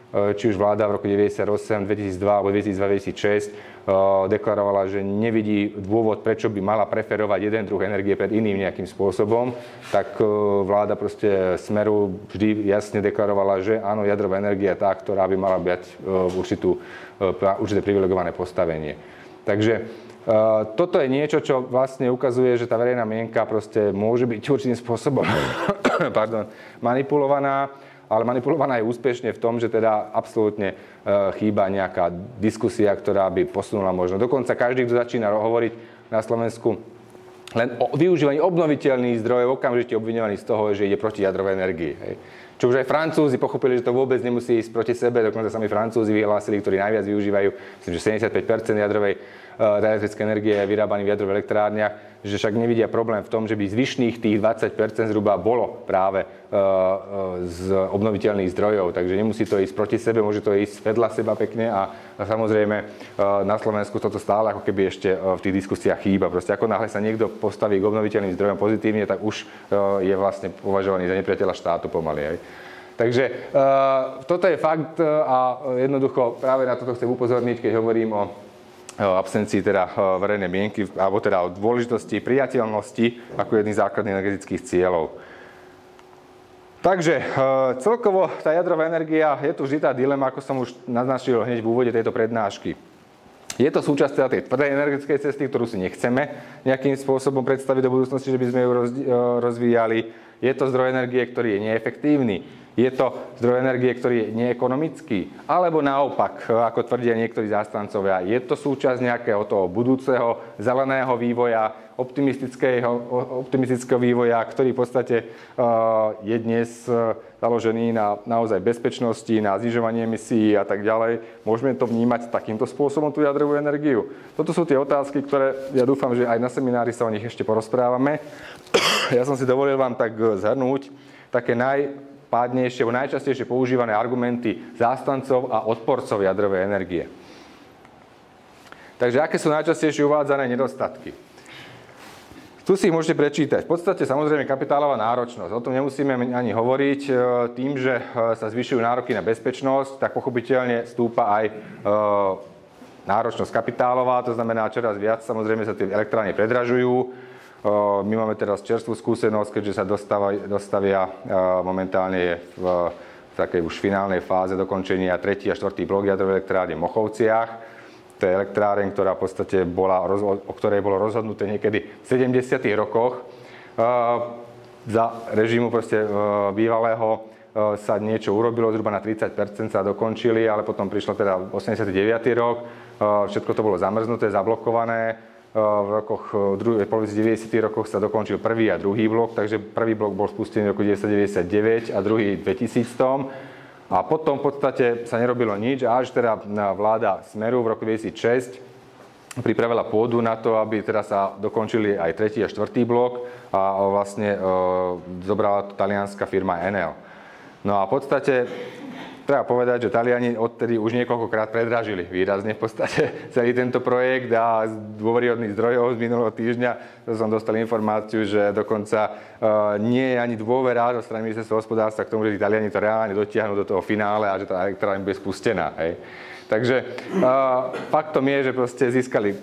či už vláda v roku 98, 2002 alebo 2002-2006 deklarovala, že nevidí dôvod, prečo by mala preferovať jeden druh energie pred iným nejakým spôsobom, tak vláda proste Smeru vždy jasne deklarovala, že áno, jadrová energia je tá, ktorá by mala mať určité privilegované postavenie. Takže toto je niečo, čo vlastne ukazuje, že tá verejná mienka proste môže byť určitým spôsobom manipulovaná, ale manipulovaná je úspešne v tom, že teda absolútne chýba nejaká diskusia, ktorá by posunula možno. Dokonca každý, kto začína hovoriť na Slovensku len o využívaní obnoviteľných zdrojov, okamžite obviňovaný z toho, že ide proti jadrovej energii. Hej. Čo už aj Francúzi pochopili, že to vôbec nemusí ísť proti sebe, dokonca sami Francúzi vyhlásili, ktorí najviac využívajú, myslím, že 75% jadrovej elektrické energie je vyrábaný v jadrových elektrárniach, že však nevidia problém v tom, že by zvyšných tých 20% zhruba bolo práve z obnoviteľných zdrojov. Takže nemusí to ísť proti sebe, môže to ísť vedľa seba pekne a samozrejme na Slovensku toto stále ako keby ešte v tých diskusiách chýba. Proste ako náhle sa niekto postaví k obnoviteľným zdrojom pozitívne, tak už je vlastne považovaný za nepriateľa štátu pomaly. Aj. Takže toto je fakt a jednoducho práve na toto chcem upozorniť, keď hovorím o absencii teda verejnej mienky, alebo teda o dôležitosti, priateľnosti ako jedných základných energetických cieľov. Takže celkovo tá jadrová energia, je tu vždy tá dilema, ako som už naznačil hneď v úvode tejto prednášky. Je to súčasť teda tej tvrdej energetickej cesty, ktorú si nechceme nejakým spôsobom predstaviť do budúcnosti, že by sme ju rozvíjali. Je to zdroj energie, ktorý je neefektívny. Je to zdroj energie, ktorý je neekonomický. Alebo naopak, ako tvrdia niektorí zástancovia, je to súčasť nejakého toho budúceho zeleného vývoja, optimistického vývoja, ktorý v podstate je dnes založený na naozaj bezpečnosti, na znižovanie emisí a tak ďalej. Môžeme to vnímať takýmto spôsobom, tú jadrovú energiu? Toto sú tie otázky, ktoré ja dúfam, že aj na seminári sa o nich ešte porozprávame. Ja som si dovolil vám tak zhrnúť také najpádnejšie, najčastejšie používané argumenty zástancov a odporcov jadrovej energie. Takže aké sú najčastejšie uvádzané nedostatky? Tu si ich môžete prečítať. V podstate samozrejme kapitálová náročnosť. O tom nemusíme ani hovoriť. Tým, že sa zvyšujú nároky na bezpečnosť, tak pochopiteľne stúpa aj náročnosť kapitálová. To znamená, čoraz viac samozrejme sa tie elektrárne predražujú. My máme teraz čerstvú skúsenosť, keďže sa dostavia momentálne je v takej už finálnej fáze dokončenia 3. a 4. blok jadrovej elektrárne v Mochovciach. To je elektráreň, ktorá v podstate o ktorej bolo rozhodnuté niekedy v 70. rokoch. Za režimu bývalého sa niečo urobilo, zhruba na 30% sa dokončili, ale potom prišlo teda 89. rok. Všetko to bolo zamrznuté, zablokované. V polovici 90. rokoch sa dokončil prvý a druhý blok, takže prvý blok bol spustený v roku 1999 a druhý v 2000. A potom v podstate sa nerobilo nič, až teda vláda Smeru v roku 2006 pripravila pôdu na to, aby teda sa dokončili aj 3. a 4. blok a vlastne zobrala to talianska firma Enel. No a v podstate treba povedať, že Taliani odtedy už niekoľkokrát predražili výrazne v podstate celý tento projekt a z dôveryhodných zdrojov z minulého týždňa som dostal informáciu, že dokonca nie je ani dôvera zo strany ministerstva hospodárstva k tomu, že Taliani to reálne dotiahnu do toho finále a že tá elektrárne bude spustená. Hej. Takže faktom je, že proste získali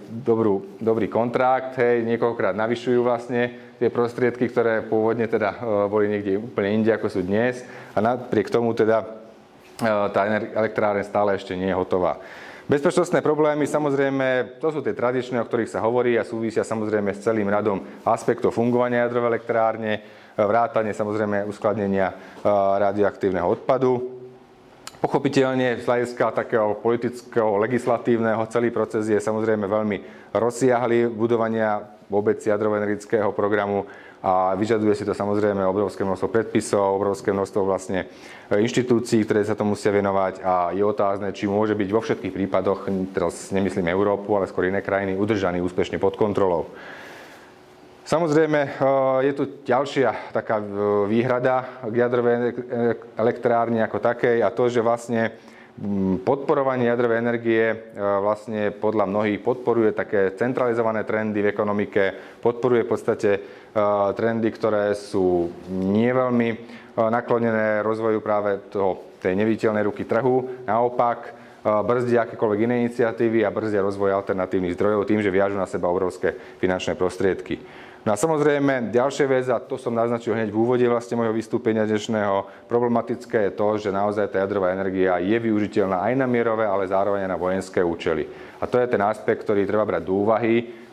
dobrý kontrakt, hej, niekoľkokrát navyšujú vlastne tie prostriedky, ktoré pôvodne teda boli niekde úplne inde, ako sú dnes a napriek tomu teda tá elektráreň stále ešte nie je hotová. Bezpečnostné problémy, samozrejme, to sú tie tradičné, o ktorých sa hovorí a súvisia samozrejme s celým radom aspektov fungovania jadrovej elektrárne, vrátane samozrejme uskladnenia radioaktívneho odpadu. Pochopiteľne z hľadiska takého politického, legislatívneho, celý proces je samozrejme veľmi rozsiahly budovania vôbec jadrovo-energetického programu a vyžaduje si to samozrejme obrovské množstvo predpisov, obrovské množstvo vlastne inštitúcií, ktoré sa to musia venovať a je otázne, či môže byť vo všetkých prípadoch, teraz nemyslím Európu, ale skôr iné krajiny, udržaný úspešne pod kontrolou. Samozrejme, je tu ďalšia taká výhrada k jadrovej elektrárni ako takej a to, že vlastne podporovanie jadrovej energie vlastne podľa mnohých podporuje také centralizované trendy v ekonomike, podporuje v podstate trendy, ktoré sú nie veľmi naklonené rozvoju práve tej neviditeľnej ruky trhu. Naopak, brzdí akékoľvek iné iniciatívy a brzdia rozvoj alternatívnych zdrojov tým, že viažu na seba obrovské finančné prostriedky. No a samozrejme, ďalšia vec, a to som naznačil hneď v úvode vlastne môjho vystúpenia dnešného, problematické je to, že naozaj tá jadrová energia je využiteľná aj na mierové, ale zároveň aj na vojenské účely. A to je ten aspekt, ktorý treba brať do úvahy.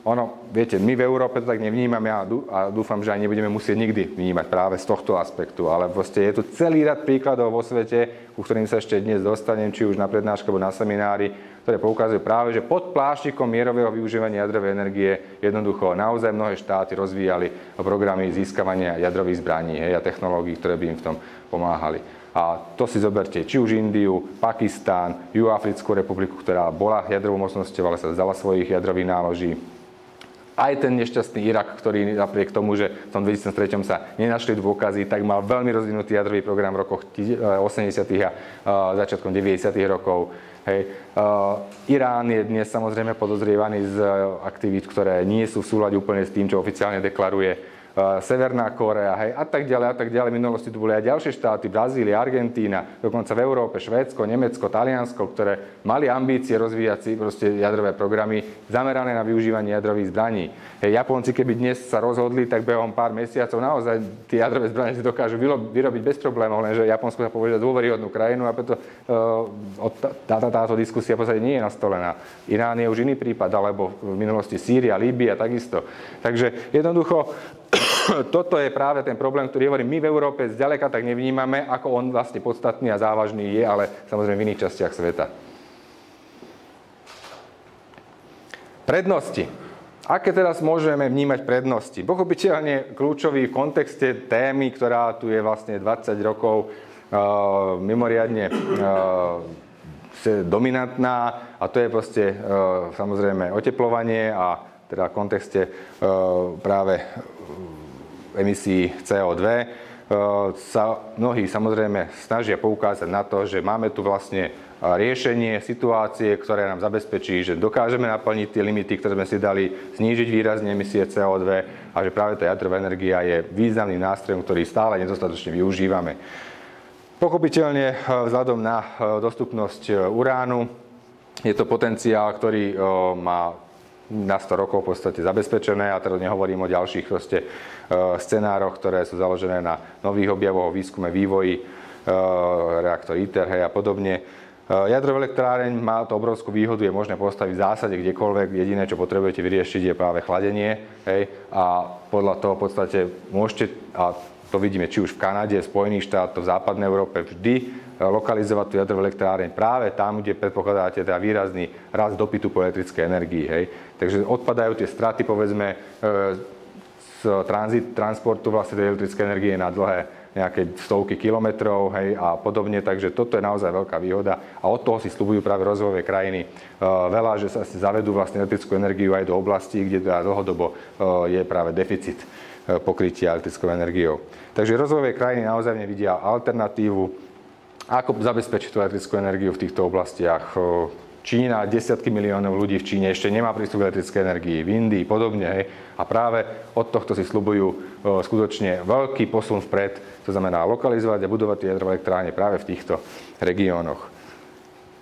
Viete, my v Európe to tak nevnímame a dúfam, že aj nebudeme musieť nikdy vnímať práve z tohto aspektu. Ale proste je tu celý rad príkladov vo svete, ku ktorým sa ešte dnes dostanem, či už na prednáške alebo na seminári, ktoré poukazujú práve, že pod pláštikom mierového využívania jadrovej energie jednoducho naozaj mnohé štáty rozvíjali programy získavania jadrových zbraní a technológií, ktoré by im v tom pomáhali. A to si zoberte či už Indiu, Pakistán, Juhoafrickú republiku, ktorá bola jadrovou mocnosťou, ale sa vzdala svojich jadrových náloží. Aj ten nešťastný Irak, ktorý napriek tomu, že v tom 2003 sa nenašli dôkazy, tak mal veľmi rozvinutý jadrový program v rokoch 80. a začiatkom 90. rokov. Hej. Irán je dnes samozrejme podozrievaný z aktivít, ktoré nie sú v súlade úplne s tým, čo oficiálne deklaruje. Severná Kórea, hej, a tak ďalej, a tak ďalej. V minulosti tu boli aj ďalšie štáty, Brazília, Argentína, dokonca v Európe, Švédsko, Nemecko, Taliansko, ktoré mali ambície rozvíjať si proste jadrové programy zamerané na využívanie jadrových zbraní. Hej, Japonci, keby dnes sa rozhodli, tak behom pár mesiacov naozaj tie jadrové zbranie si dokážu vyrobiť bez problémov, lenže Japonsko sa považuje za dôveryhodnú krajinu a preto táto diskusia v podstate nie je nastolená. Irán je už iný prípad, alebo v minulosti Sýria, Líbia, takisto. Takže jednoducho toto je práve ten problém, ktorý hovorím, my v Európe zďaleka tak nevnímame, ako on vlastne podstatný a závažný je, ale samozrejme v iných častiach sveta. Prednosti. Aké teraz môžeme vnímať prednosti? Pochopiteľne kľúčový v kontexte témy, ktorá tu je vlastne 20 rokov mimoriadne dominantná, a to je proste samozrejme oteplovanie a teda v kontexte práve emisí CO2 sa mnohí samozrejme snažia poukázať na to, že máme tu vlastne riešenie situácie, ktoré nám zabezpečí, že dokážeme naplniť tie limity, ktoré sme si dali, znížiť výrazne emisie CO2 a že práve tá jadrová energia je významným nástrojom, ktorý stále nedostatočne využívame. Pochopiteľne vzhľadom na dostupnosť uránu je to potenciál, ktorý má na 100 rokov v podstate zabezpečené, a teraz nehovorím o ďalších proste scenároch, ktoré sú založené na nových objavoch, výskume, vývoji, reaktor ITER, hej, a podobne. Jadrová elektráreň má to obrovskú výhodu, je možné postaviť v zásade kdekoľvek, jediné, čo potrebujete vyriešiť, je práve chladenie, hej, a podľa toho v podstate môžete, a to vidíme či už v Kanade, v Spojených štátoch, v západnej Európe, vždy lokalizovať tú jadrovú elektráreň práve tam, kde predpokladáte teda výrazný rast dopytu po elektrickej energii. Hej. Takže odpadajú tie straty, povedzme, z transportu vlastne tej elektrickej energie na dlhé nejaké stovky kilometrov, hej, a podobne. Takže toto je naozaj veľká výhoda a od toho si sľubujú práve rozvojové krajiny veľa, že sa zavedú vlastne elektrickú energiu aj do oblastí, kde teda dlhodobo je práve deficit pokrytia elektrickou energiou. Takže rozvojové krajiny naozaj nevidia alternatívu, ako zabezpečiť tú elektrickú energiu v týchto oblastiach. Čína, desiatky miliónov ľudí v Číne ešte nemá prístup k elektrickej energii, v Indii podobne. Hej. A práve od tohto si sľubujú skutočne veľký posun vpred, to znamená lokalizovať a budovať tie jadrové elektrárne práve v týchto regiónoch.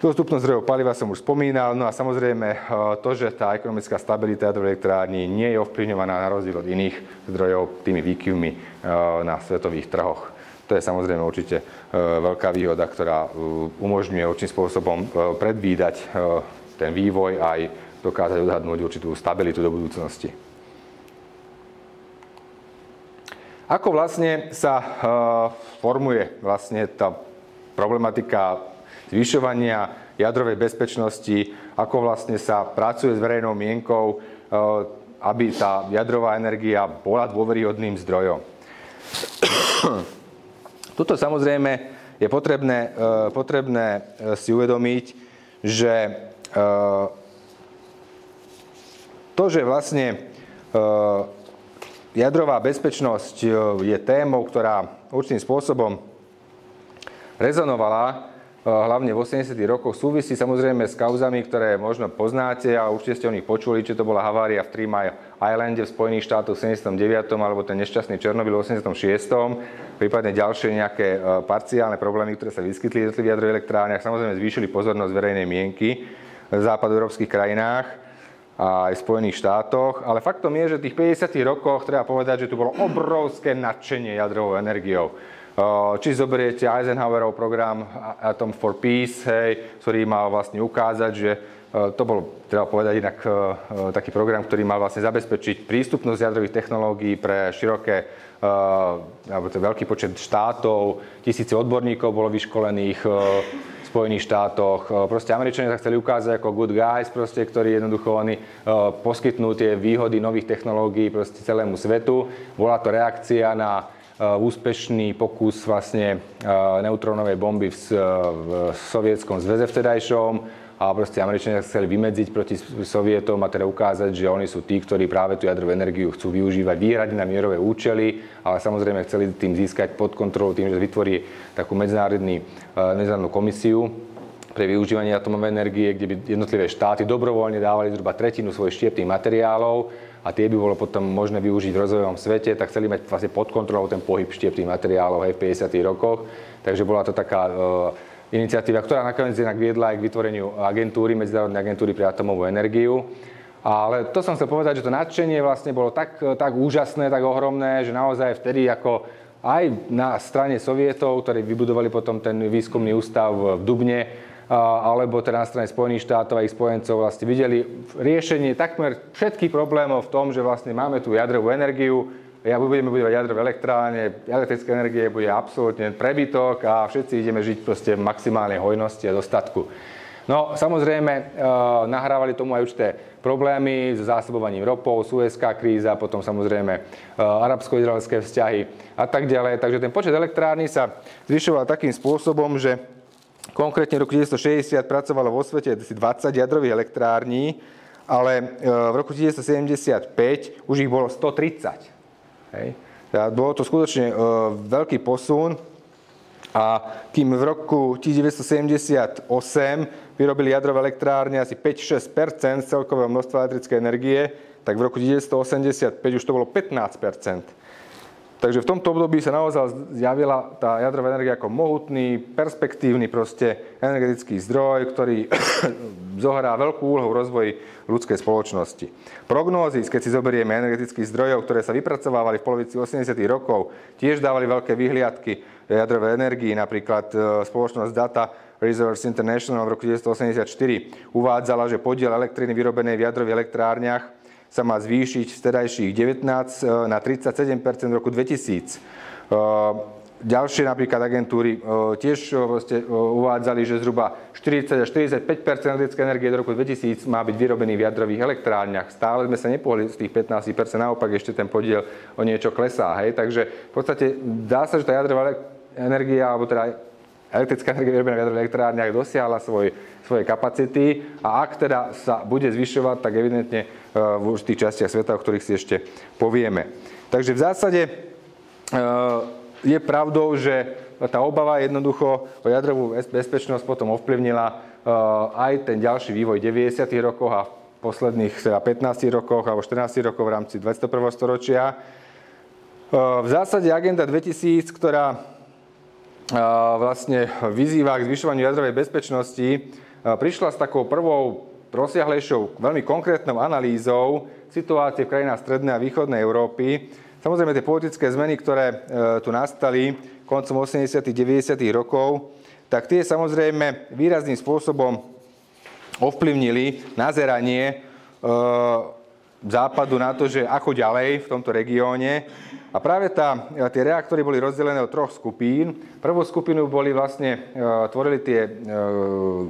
Dostupnosť zdrojov paliva som už spomínal, no a samozrejme to, že tá ekonomická stabilita jadrovej elektrárny nie je ovplyvňovaná na rozdiel od iných zdrojov tými výkyvmi na svetových trhoch. To je samozrejme určite veľká výhoda, ktorá umožňuje určitým spôsobom predvídať ten vývoj a aj dokázať odhadnúť určitú stabilitu do budúcnosti. Ako vlastne sa formuje vlastne tá problematika zvyšovania jadrovej bezpečnosti, ako vlastne sa pracuje s verejnou mienkou, aby tá jadrová energia bola dôveryhodným zdrojom. Tuto samozrejme je potrebné si uvedomiť, že to, že vlastne jadrová bezpečnosť je témou, ktorá určitým spôsobom rezonovala hlavne v 80. rokoch, súvisí samozrejme s kauzami, ktoré možno poznáte a určite ste o nich počuli, či to bola havária v 3 Mile Islande v Spojených štátoch v 79. alebo ten nešťastný Černobyl v 86. Prípadne ďalšie nejaké parciálne problémy, ktoré sa vyskytli v jadrových elektrárniach, samozrejme zvýšili pozornosť verejnej mienky v západoeurópskych krajinách a aj v Spojených štátoch. Ale faktom je, že v tých 50. rokoch treba povedať, že tu bolo obrovské nadšenie jadrovou energiou. Či zoberiete Eisenhowerov program Atom for Peace, hej, ktorý mal vlastne ukázať, že to bol, treba povedať inak, taký program, ktorý mal vlastne zabezpečiť prístupnosť jadrových technológií pre široké, alebo veľký počet štátov, tisíce odborníkov bolo vyškolených v Spojených štátoch. Proste Američania sa chceli ukázať ako good guys, proste, ktorí jednoducho oni poskytnú tie výhody nových technológií proste celému svetu. Bola to reakcia na úspešný pokus vlastne neutrónovej bomby v sovietskom zväze vtedajšom a proste Američania chceli vymedziť proti Sovietom a teda ukázať, že oni sú tí, ktorí práve tú jadrovú energiu chcú využívať výhradne na mierové účely, ale samozrejme chceli tým získať pod kontrolu tým, že vytvorí takú medzinárodnú komisiu pre využívanie atomovej energie, kde by jednotlivé štáty dobrovoľne dávali zhruba tretinu svojich štiepných materiálov a tie by bolo potom možné využiť v rozvojovom svete, tak chceli mať vlastne pod kontrolou ten pohyb štiepných materiálov aj v 50. rokoch. Takže bola to taká iniciatíva, ktorá nakoniec jednak viedla aj k vytvoreniu agentúry, Medzinárodnej agentúry pre atomovú energiu. Ale to som chcel povedať, že to nadšenie vlastne bolo tak úžasné, tak ohromné, že naozaj vtedy ako aj na strane Sovietov, ktorí vybudovali potom ten výskumný ústav v Dubne, alebo teda na strane Spojených štátov a ich spojencov vlastne videli riešenie takmer všetkých problémov v tom, že vlastne máme tu jadrovú energiu, budeme budovať jadrové elektrárne, elektrické energie bude absolútne prebytok a všetci ideme žiť proste v maximálnej hojnosti a dostatku. No, samozrejme, nahrávali tomu aj určité problémy s zásobovaním ropou, Suezská kríza, potom samozrejme arabsko-izraelské vzťahy a tak ďalej. Takže ten počet elektrární sa zvyšoval takým spôsobom, že konkrétne v roku 1960 pracovalo vo svete asi 20 jadrových elektrární, ale v roku 1975 už ich bolo 130. Hej. Bolo to skutočne veľký posun a kým v roku 1978 vyrobili jadrové elektrárne asi 5-6% z celkového množstva elektrickej energie, tak v roku 1985 už to bolo 15%. Takže v tomto období sa naozaj zjavila tá jadrová energia ako mohutný, perspektívny proste energetický zdroj, ktorý zohrá veľkú úlohu v rozvoji ľudskej spoločnosti. Prognózy, keď si zoberieme energetických zdrojov, ktoré sa vypracovávali v polovici 80. rokov, tiež dávali veľké vyhliadky jadrovej energii. Napríklad spoločnosť Data Research International v roku 1984 uvádzala, že podiel elektriny vyrobenej v jadrových elektrárniach sa má zvýšiť z tedajších 19 na 37% v roku 2000. Ďalšie napríklad agentúry tiež uvádzali, že zhruba 40 až 45% elektrickej energie do roku 2000 má byť vyrobený v jadrových elektrárniach. Stále sme sa nepohli z tých 15%, naopak ešte ten podiel o niečo klesá. Hej? Takže v podstate dá sa, že tá jadrová energia, alebo teda elektrická energia vyrobená v jadrových elektrárniach dosiahla svoje kapacity a ak teda sa bude zvyšovať, tak evidentne v určitých častiach sveta, o ktorých si ešte povieme. Takže v zásade je pravdou, že tá obava jednoducho o jadrovú bezpečnosť potom ovplyvnila aj ten ďalší vývoj 90. rokoch a v posledných 15 rokoch alebo 14 rokov v rámci 21. storočia. V zásade Agenda 2000, ktorá vlastne vyzýva k zvyšovaniu jadrovej bezpečnosti, prišla s takou prvou rozsiahlejšou, veľmi konkrétnou analýzou situácie v krajinách strednej a východnej Európy. Samozrejme, tie politické zmeny, ktoré tu nastali koncom 80. 90. rokov, tak tie samozrejme výrazným spôsobom ovplyvnili nazeranie západu na to, že ako ďalej v tomto regióne. A práve tie reaktory boli rozdelené do troch skupín. Prvú skupinu tvorili tie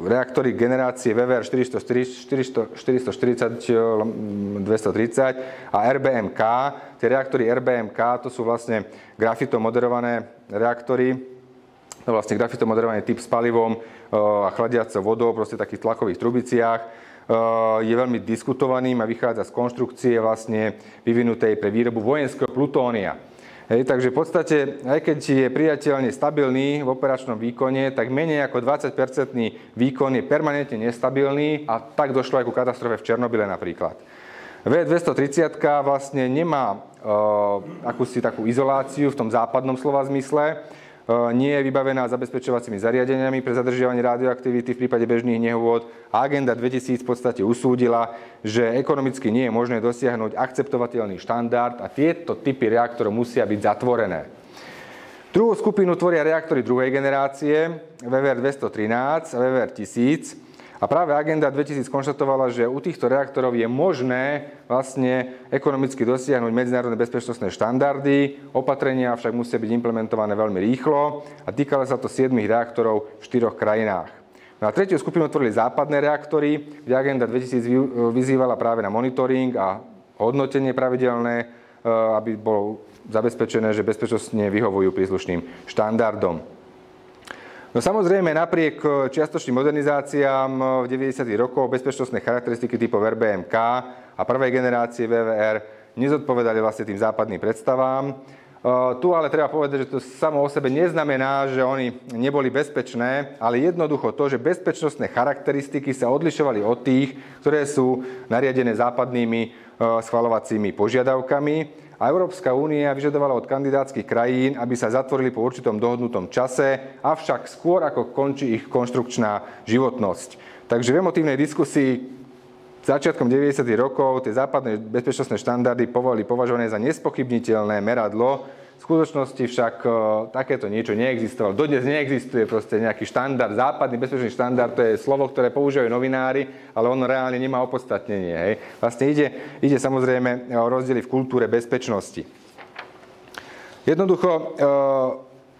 reaktory generácie VVR 440, 230 a RBMK. Tie reaktory RBMK, to sú vlastne grafitomoderované reaktory, to vlastne grafitomoderovaný typ s palivom a chladiacou vodou, proste takých tlakových trubiciach. Je veľmi diskutovaným a vychádza z konštrukcie vlastne vyvinutej pre výrobu vojenského plutónia. Takže v podstate, aj keď je priateľne stabilný v operačnom výkone, tak menej ako 20% výkon je permanentne nestabilný a tak došlo aj ku katastrofe v Černobyle napríklad. V230 vlastne nemá akúsi takú izoláciu v tom západnom slova zmysle, nie je vybavená zabezpečovacími zariadeniami pre zadržiavanie radioaktivity v prípade bežných nehôd a Agenda 2000 v podstate usúdila, že ekonomicky nie je možné dosiahnuť akceptovateľný štandard a tieto typy reaktorov musia byť zatvorené. Druhú skupinu tvoria reaktory druhej generácie, VVR 213 a VVR 1000. A práve Agenda 2000 konštatovala, že u týchto reaktorov je možné vlastne ekonomicky dosiahnuť medzinárodné bezpečnostné štandardy. Opatrenia však musia byť implementované veľmi rýchlo a týkalo sa to 7 reaktorov v 4 krajinách. No a tretiu skupinu tvorili západné reaktory, kde Agenda 2000 vyzývala práve na monitoring a hodnotenie pravidelné, aby bolo zabezpečené, že bezpečnostne vyhovujú príslušným štandardom. No samozrejme, napriek čiastočným modernizáciám v 90. rokoch bezpečnostné charakteristiky typov RBMK a prvej generácie VVR nezodpovedali vlastne tým západným predstavám Tu ale treba povedať, že to samo o sebe neznamená, že oni neboli bezpečné, ale jednoducho to, že bezpečnostné charakteristiky sa odlišovali od tých, ktoré sú nariadené západnými schvaľovacími požiadavkami. A Európska únia vyžadovala od kandidátskych krajín, aby sa zatvorili po určitom dohodnutom čase, avšak skôr ako končí ich konštrukčná životnosť. Takže v emotívnej diskusii začiatkom 90. rokov tie západné bezpečnostné štandardy boli považované za nespochybniteľné meradlo. V skutočnosti však takéto niečo neexistovalo. Dodnes neexistuje proste nejaký štandard. Západný bezpečnostný štandard, to je slovo, ktoré používajú novinári, ale ono reálne nemá opodstatnenie. Hej. Vlastne ide samozrejme o rozdiely v kultúre bezpečnosti. Jednoducho,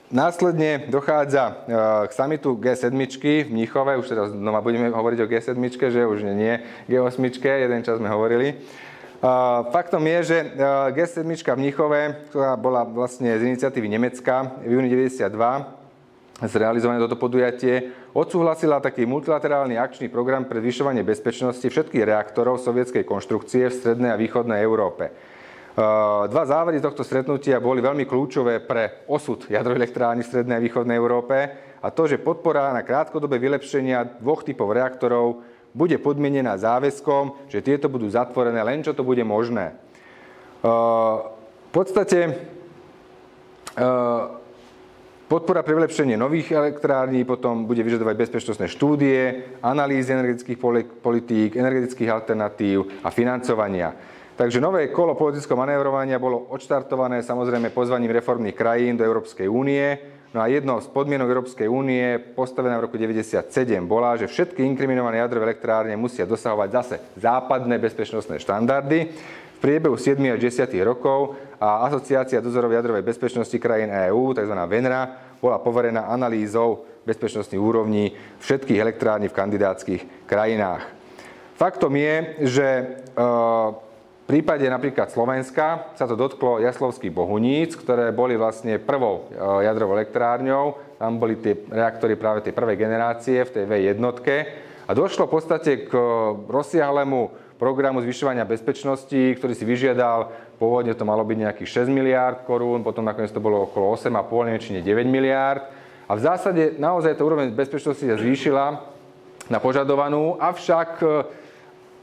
následne dochádza k samitu G7 v Mníchove, už teraz znova budeme hovoriť o G7, že už nie G8, jeden čas sme hovorili. Faktom je, že G7 v Mníchove, ktorá bola vlastne z iniciatívy Nemecka v júni 92, zrealizované toto podujatie, odsúhlasila taký multilaterálny akčný program pre zvyšovanie bezpečnosti všetkých reaktorov sovietskej konštrukcie v strednej a východnej Európe. Dva závery z tohto stretnutia boli veľmi kľúčové pre osud jadrovej elektrárny v strednej a východnej Európe a to, že podpora na krátkodobé vylepšenia dvoch typov reaktorov bude podmienená záväzkom, že tieto budú zatvorené len čo to bude možné. V podstate podpora pre vylepšenie nových elektrární potom bude vyžadovať bezpečnostné štúdie, analýzy energetických politík, energetických alternatív a financovania. Takže nové kolo politického manévrovania bolo odštartované samozrejme pozvaním reformných krajín do Európskej únie. No a jednou z podmienok Európskej únie postavená v roku 1997 bola, že všetky inkriminované jadrové elektrárne musia dosahovať zase západné bezpečnostné štandardy. V priebehu 7 až 10 rokov a Asociácia dozorov jadrovej bezpečnosti krajín EÚ, tzv. VENRA, bola poverená analýzou bezpečnostných úrovní všetkých elektrární v kandidátskych krajinách. Faktom je, že v prípade napríklad Slovenska sa to dotklo Jaslovských Bohuníc, ktoré boli vlastne prvou jadrovou elektrárňou. Tam boli tie reaktory práve tej prvej generácie v tej V1. A došlo v podstate k rozsiahlému programu zvyšovania bezpečnosti, ktorý si vyžiadal, pôvodne to malo byť nejakých 6 miliárd korún, potom nakoniec to bolo okolo 8,5, či 9 miliárd. A v zásade naozaj tá úroveň bezpečnosti sa zvýšila na požadovanú, avšak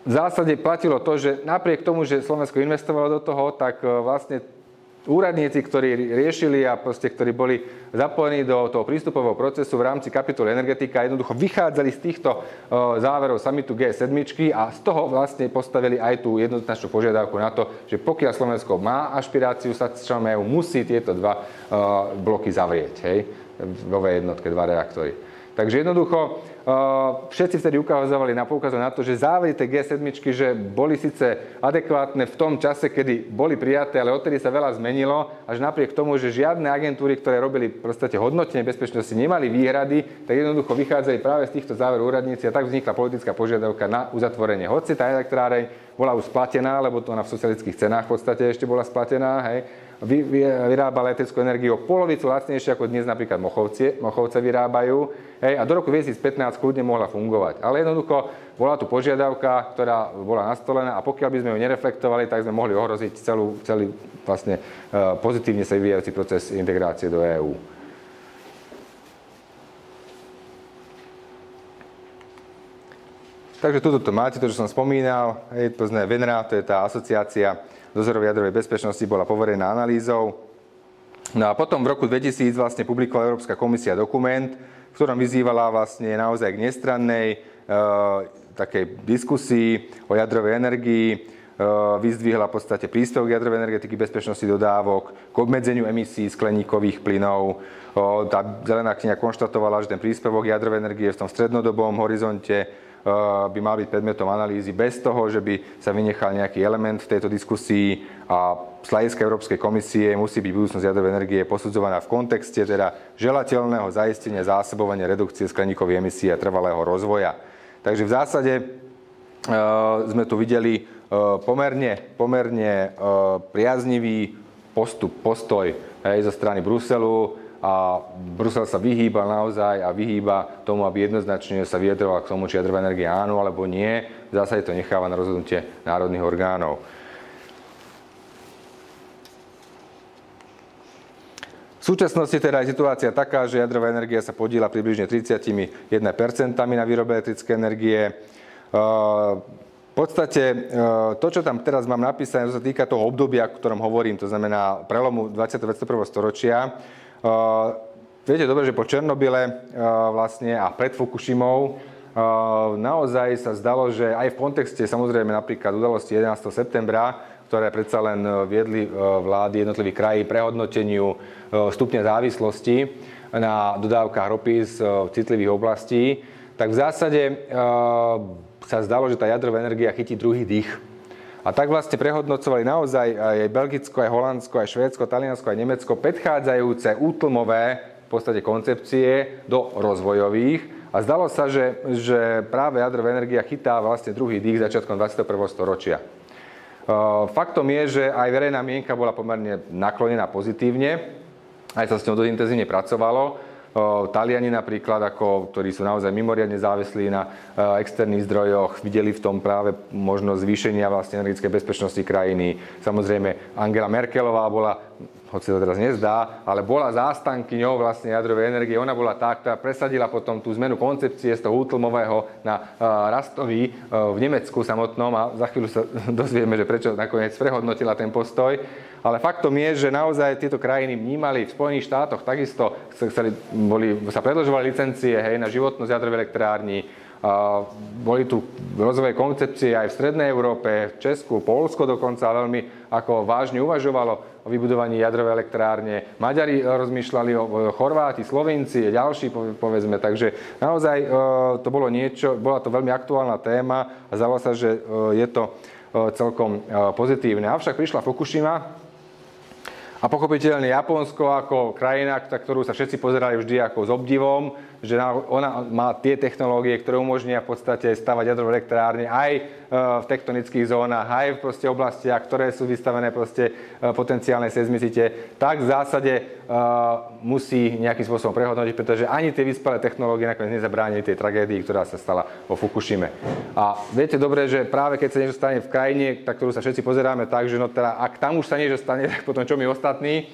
v zásade platilo to, že napriek tomu, že Slovensko investovalo do toho, tak vlastne úradníci, ktorí riešili a proste, ktorí boli zapojení do toho prístupového procesu v rámci kapitoly energetika, jednoducho vychádzali z týchto záverov samitu G7 a z toho vlastne postavili aj tú jednoznačnú požiadavku na to, že pokiaľ Slovensko má ašpiráciu stať sa členom EÚ, musí tieto dva bloky zavrieť, hej, vo V1, dva reaktory. Takže jednoducho všetci vtedy poukazovali na to, že závery tej G7, že boli síce adekvátne v tom čase, kedy boli prijaté, ale odtedy sa veľa zmenilo, až napriek tomu, že žiadne agentúry, ktoré robili v podstate hodnotenie bezpečnosti, nemali výhrady, tak jednoducho vychádzali práve z týchto záverov úradníci a tak vznikla politická požiadavka na uzatvorenie. Hoci tá elektráreň bola už splatená, lebo to ona v socialistických cenách v podstate ešte bola splatená, hej, vyrába elektrickú energiu o polovicu lacnejšie ako dnes napríklad Mochovce vyrábajú. Hej, a do roku 2015 kľudne mohla fungovať. Ale jednoducho bola tu požiadavka, ktorá bola nastolená a pokiaľ by sme ju nereflektovali, tak sme mohli ohroziť celý vlastne pozitívne sa vyvíjajúci proces integrácie do EÚ. Takže tuto to máte, to, čo som spomínal. Hej, to znamená VENRA, to je tá asociácia dozorov jadrovej bezpečnosti, bola poverená analýzou. No a potom v roku 2000 vlastne publikovala Európska komisia dokument, v ktorom vyzývala vlastne naozaj k nestrannej takej diskusii o jadrovej energii, vyzdvihla v podstate príspevok jadrovej energetiky, bezpečnosti dodávok, k obmedzeniu emisí skleníkových plynov. Tá zelená kniha konštatovala, že ten príspevok jadrovej energie v tom strednodobom horizonte by mal byť predmetom analýzy bez toho, že by sa vynechal nejaký element v tejto diskusii a z hľadiska Európskej komisie musí byť budúcnosť jadrovej energie posudzovaná v kontexte teda želateľného zaistenia zásobovania redukcie skleníkových emisí a trvalého rozvoja. Takže v zásade sme tu videli pomerne priaznivý postoj zo strany Bruselu, a Brusel sa vyhýbal naozaj a vyhýba tomu, aby jednoznačne sa vyjadroval k tomu, či jadrová energia áno alebo nie. V zásade to necháva na rozhodnutie národných orgánov. súčasnosti teda je situácia taká, že jadrová energia sa podieľa približne 31% na výrobe elektrickej energie. V podstate to, čo tam teraz mám napísané, to sa týka toho obdobia, o ktorom hovorím, to znamená prelomu 20. 21. storočia. Viete dobre, že po Černobyle vlastne a pred Fukushimou naozaj sa zdalo, že aj v kontexte samozrejme napríklad udalosti 11. septembra, ktoré predsa len viedli vlády jednotlivých krajín prehodnoteniu stupňa závislosti na dodávkach ropy z citlivých oblastí, tak v zásade sa zdalo, že tá jadrová energia chytí druhý dých. A tak vlastne prehodnocovali naozaj aj Belgicko, aj Holandsko, aj Švédsko, Taliansko, aj Nemecko predchádzajúce útlmové v podstate koncepcie do rozvojových. A zdalo sa, že práve jadrová energia chytá vlastne druhý dých začiatkom 21. storočia. Faktom je, že aj verejná mienka bola pomerne naklonená pozitívne, aj sa s ňou dosť intenzívne pracovalo. Taliani napríklad, ktorí sú naozaj mimoriadne závislí na externých zdrojoch, videli v tom práve možnosť zvýšenia vlastne energetickej bezpečnosti krajiny. Samozrejme, Angela Merkelová bola, hoci to teraz nezdá, ale bola zástankyňou vlastne jadrovej energie. Ona bola tá, ktorá presadila potom tú zmenu koncepcie z toho útlmového na rastový v Nemecku samotnom a za chvíľu sa dozvieme, že prečo nakoniec prehodnotila ten postoj. Ale faktom je, že naozaj tieto krajiny vnímali v Spojených štátoch takisto, sa predĺžovali licencie na životnosť jadrovej elektrární. Boli tu rozvojové koncepcie aj v Strednej Európe, v Česku, Poľsko dokonca veľmi ako vážne uvažovalo o vybudovaní jadrovej elektrárne. Maďari rozmýšľali, Chorváti, Slovinci a ďalší, povedzme. Takže naozaj to bolo niečo, bola to veľmi aktuálna téma a zdalo sa, že je to celkom pozitívne. Avšak prišla Fukushima a pochopiteľne Japonsko ako krajina, ktorú sa všetci pozerali vždy ako s obdivom, že ona má tie technológie, ktoré umožnia v podstate stavať jadrové elektrárne aj v tektonických zónach, aj v proste oblastiach, ktoré sú vystavené proste potenciálnej seizmicite, tak v zásade musí nejakým spôsobom prehodnotiť, pretože ani tie vyspelé technológie nakoniec nezabránili tej tragédii, ktorá sa stala vo Fukushime. A viete dobre, že práve keď sa niečo stane v krajine, tak ktorú sa všetci pozeráme tak, že no teda, ak tam už sa niečo stane, tak potom čo my ostatní,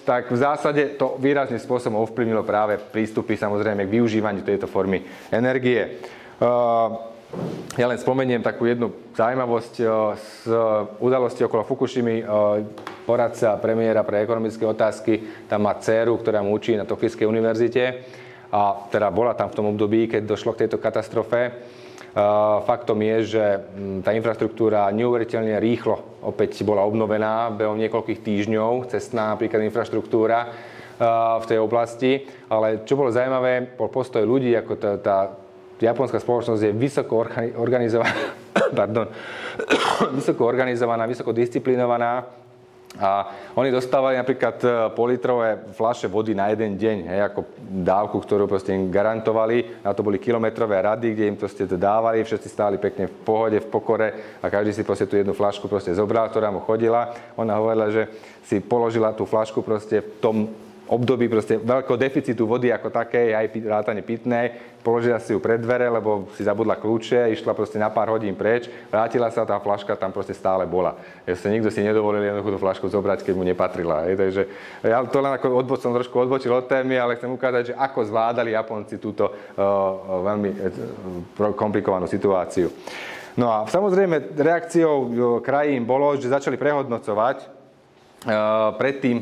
tak v zásade to výrazným spôsobom ovplyvnilo práve prístupy samozrejme k využívaniu tejto formy energie. Ja len spomeniem takú jednu zaujímavosť z udalosti okolo Fukushimy. Poradca premiéra pre ekonomické otázky tam má dcéru, ktorá mu učí na Tokijskej univerzite a teda bola tam v tom období, keď došlo k tejto katastrofe. Faktom je, že tá infraštruktúra neuveriteľne rýchlo opäť bola obnovená behom niekoľkých týždňov, cestná napríklad infraštruktúra v tej oblasti, ale čo bolo zaujímavé, bol postoj ľudí, ako tá japonská spoločnosť je vysoko organizovaná, vysoko disciplinovaná a oni dostávali napríklad politrové fľaše vody na jeden deň, ako dávku, ktorú proste im garantovali. Na to boli kilometrové rady, kde im proste to dávali, všetci stáli pekne v pohode, v pokore a každý si proste tú jednu fľašku proste zobral, ktorá mu chodila. Ona hovorila, že si položila tú fľašku proste v tom období proste veľkého deficitu vody ako takej, aj vrátane pitnej, položila si ju pred dvere, lebo si zabudla kľúče, išla proste na pár hodín preč, vrátila sa, tá fľaška tam proste stále bola. Nikto si nedovolil jednoducho tú fľašku zobrať, keď mu nepatrila. Takže ja to len ako som trošku odbočil od témy, ale chcem ukázať, že ako zvládali Japonci túto veľmi komplikovanú situáciu. No a samozrejme reakciou krajín bolo, že začali prehodnocovať predtým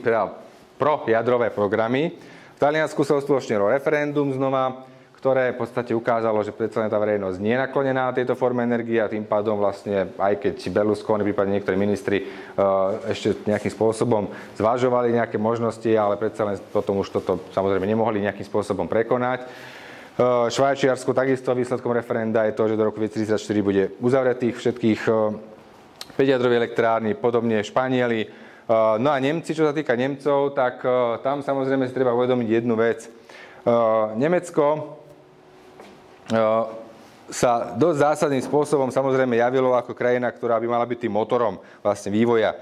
projadrové programy. V Taliansku sa uskutočnilo referendum znova, ktoré v podstate ukázalo, že predsa tá verejnosť nie je naklonená tejto forme energie a tým pádom vlastne, aj keď Berlusconi, prípadne niektorí ministri ešte nejakým spôsobom zvažovali nejaké možnosti, ale predsa len potom už toto samozrejme nemohli nejakým spôsobom prekonať. Švajčiarsku takisto výsledkom referenda je to, že do roku 2034 bude uzavretých všetkých 5 jadrových elektrární, podobne Španieli. No a Nemci, čo sa týka Nemcov, tak tam samozrejme si treba uvedomiť jednu vec. Nemecko sa dosť zásadným spôsobom samozrejme javilo ako krajina, ktorá by mala byť tým motorom vlastne vývoja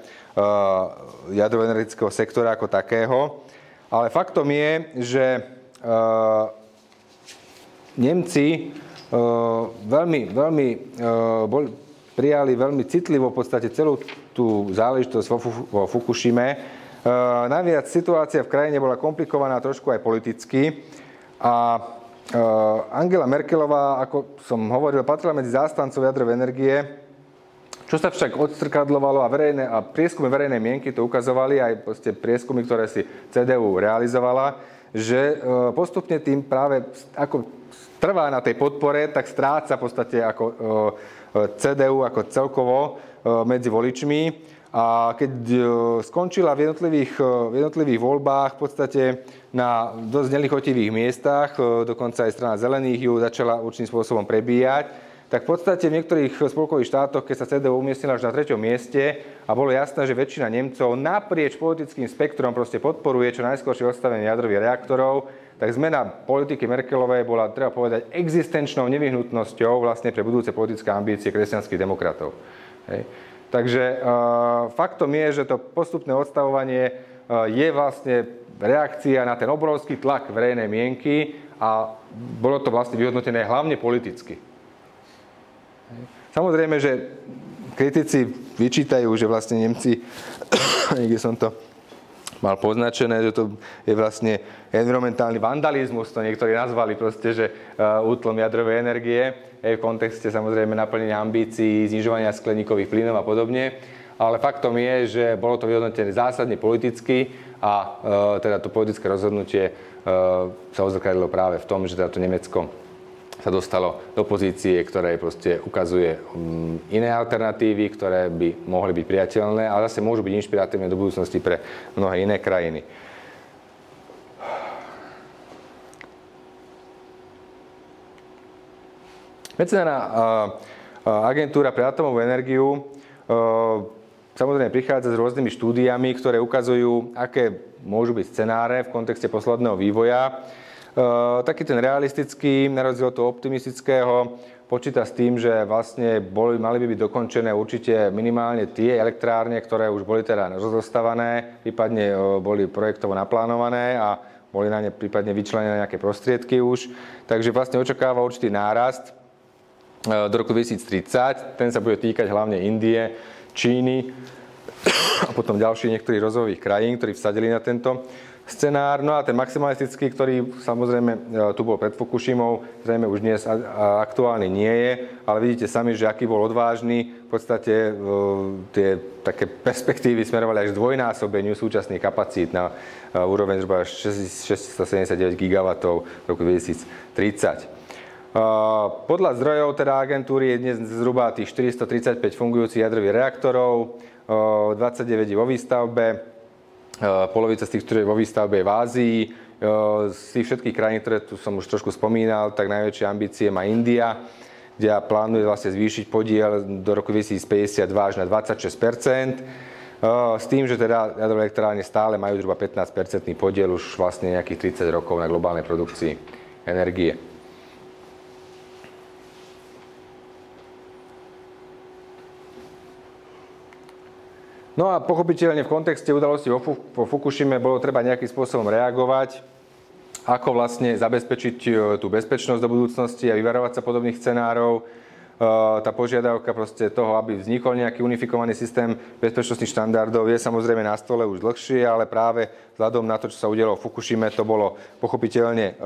jadrovo-energetického sektora ako takého. Ale faktom je, že Nemci prijali veľmi citlivo v podstate celú tú záležitosť vo Fukushime Naviac situácia v krajine bola komplikovaná trošku aj politicky a Angela Merkelová, ako som hovoril, patrila medzi zástancov jadrovej energie, čo sa však odstrkadlovalo a prieskumy verejnej mienky to ukazovali, aj prieskumy, ktoré si CDU realizovala, že postupne tým práve ako trvá na tej podpore, tak stráca v podstate ako CDU ako celkovo medzi voličmi. A keď skončila v jednotlivých voľbách v podstate na dosť nelichotivých miestach, dokonca aj strana Zelených ju začala určitým spôsobom prebíjať, tak v podstate v niektorých spolkových štátoch, keď sa CDU umiestnila až na 3. mieste a bolo jasné, že väčšina Nemcov naprieč politickým spektrom proste podporuje čo najskôršie odstavenie jadrových reaktorov, tak zmena politiky Merkelovej bola, treba povedať, existenčnou nevyhnutnosťou vlastne pre budúce politické ambície kresťanských demokratov. Hej. Takže faktom je, že to postupné odstavovanie je vlastne reakcia na ten obrovský tlak verejnej mienky a bolo to vlastne vyhodnotené hlavne politicky. Samozrejme, že kritici vyčítajú, že vlastne Nemci, niekde som to mal poznačené, že to je vlastne environmentálny vandalizmus, to niektorí nazvali proste, že útlom jadrovej energie, v kontexte samozrejme naplnenia ambícií, znižovania skleníkových plynov a podobne. Ale faktom je, že bolo to vyhodnotené zásadne politicky a teda to politické rozhodnutie sa odzrkadlilo práve v tom, že teda to Nemecko sa dostalo do pozície, ktoré proste ukazuje iné alternatívy, ktoré by mohli byť priateľné, ale zase môžu byť inšpiratívne do budúcnosti pre mnohé iné krajiny. Medzinárodná agentúra pre atomovú energiu samozrejme prichádza s rôznymi štúdiami, ktoré ukazujú, aké môžu byť scenáre v kontexte posledného vývoja. Taký ten realistický, na rozdiel od toho optimistického, počíta s tým, že vlastne mali by byť dokončené určite minimálne tie elektrárne, ktoré už boli teda rozostávané, prípadne boli projektovo naplánované a boli na ne prípadne vyčlenené nejaké prostriedky už. Takže vlastne očakáva určitý nárast do roku 2030. Ten sa bude týkať hlavne Indie, Číny a potom ďalších niektorých rozvojových krajín, ktorí vsadili na tento scenár. No a ten maximalistický, ktorý samozrejme tu bol pred Fukushimou, zrejme už dnes aktuálny nie je, ale vidíte sami, že aký bol odvážny. V podstate tie také perspektívy smerovali až k dvojnásobeniu súčasných kapacít na úroveň zhruba 679 gigawatov v roku 2030. Podľa zdrojov teda agentúry je dnes zhruba tých 435 fungujúcich jadrových reaktorov, 29 je vo výstavbe, polovica z tých, ktoré vo výstavbe je v Ázii. Z tých všetkých krajín, ktoré tu som už trošku spomínal, tak najväčšie ambície má India, kde plánuje vlastne zvýšiť podiel do roku 2052 až na 26%. S tým, že teda jadrové elektrárne stále majú zhruba 15% podiel už vlastne nejakých 30 rokov na globálnej produkcii energie. No a pochopiteľne v kontexte udalosti vo Fukushime bolo treba nejakým spôsobom reagovať, ako vlastne zabezpečiť tú bezpečnosť do budúcnosti a vyvarovať sa podobných scenárov. Tá požiadavka proste toho, aby vznikol nejaký unifikovaný systém bezpečnostných štandardov, je samozrejme na stole už dlhšie, ale práve vzhľadom na to, čo sa udialo v Fukushime, to bolo pochopiteľne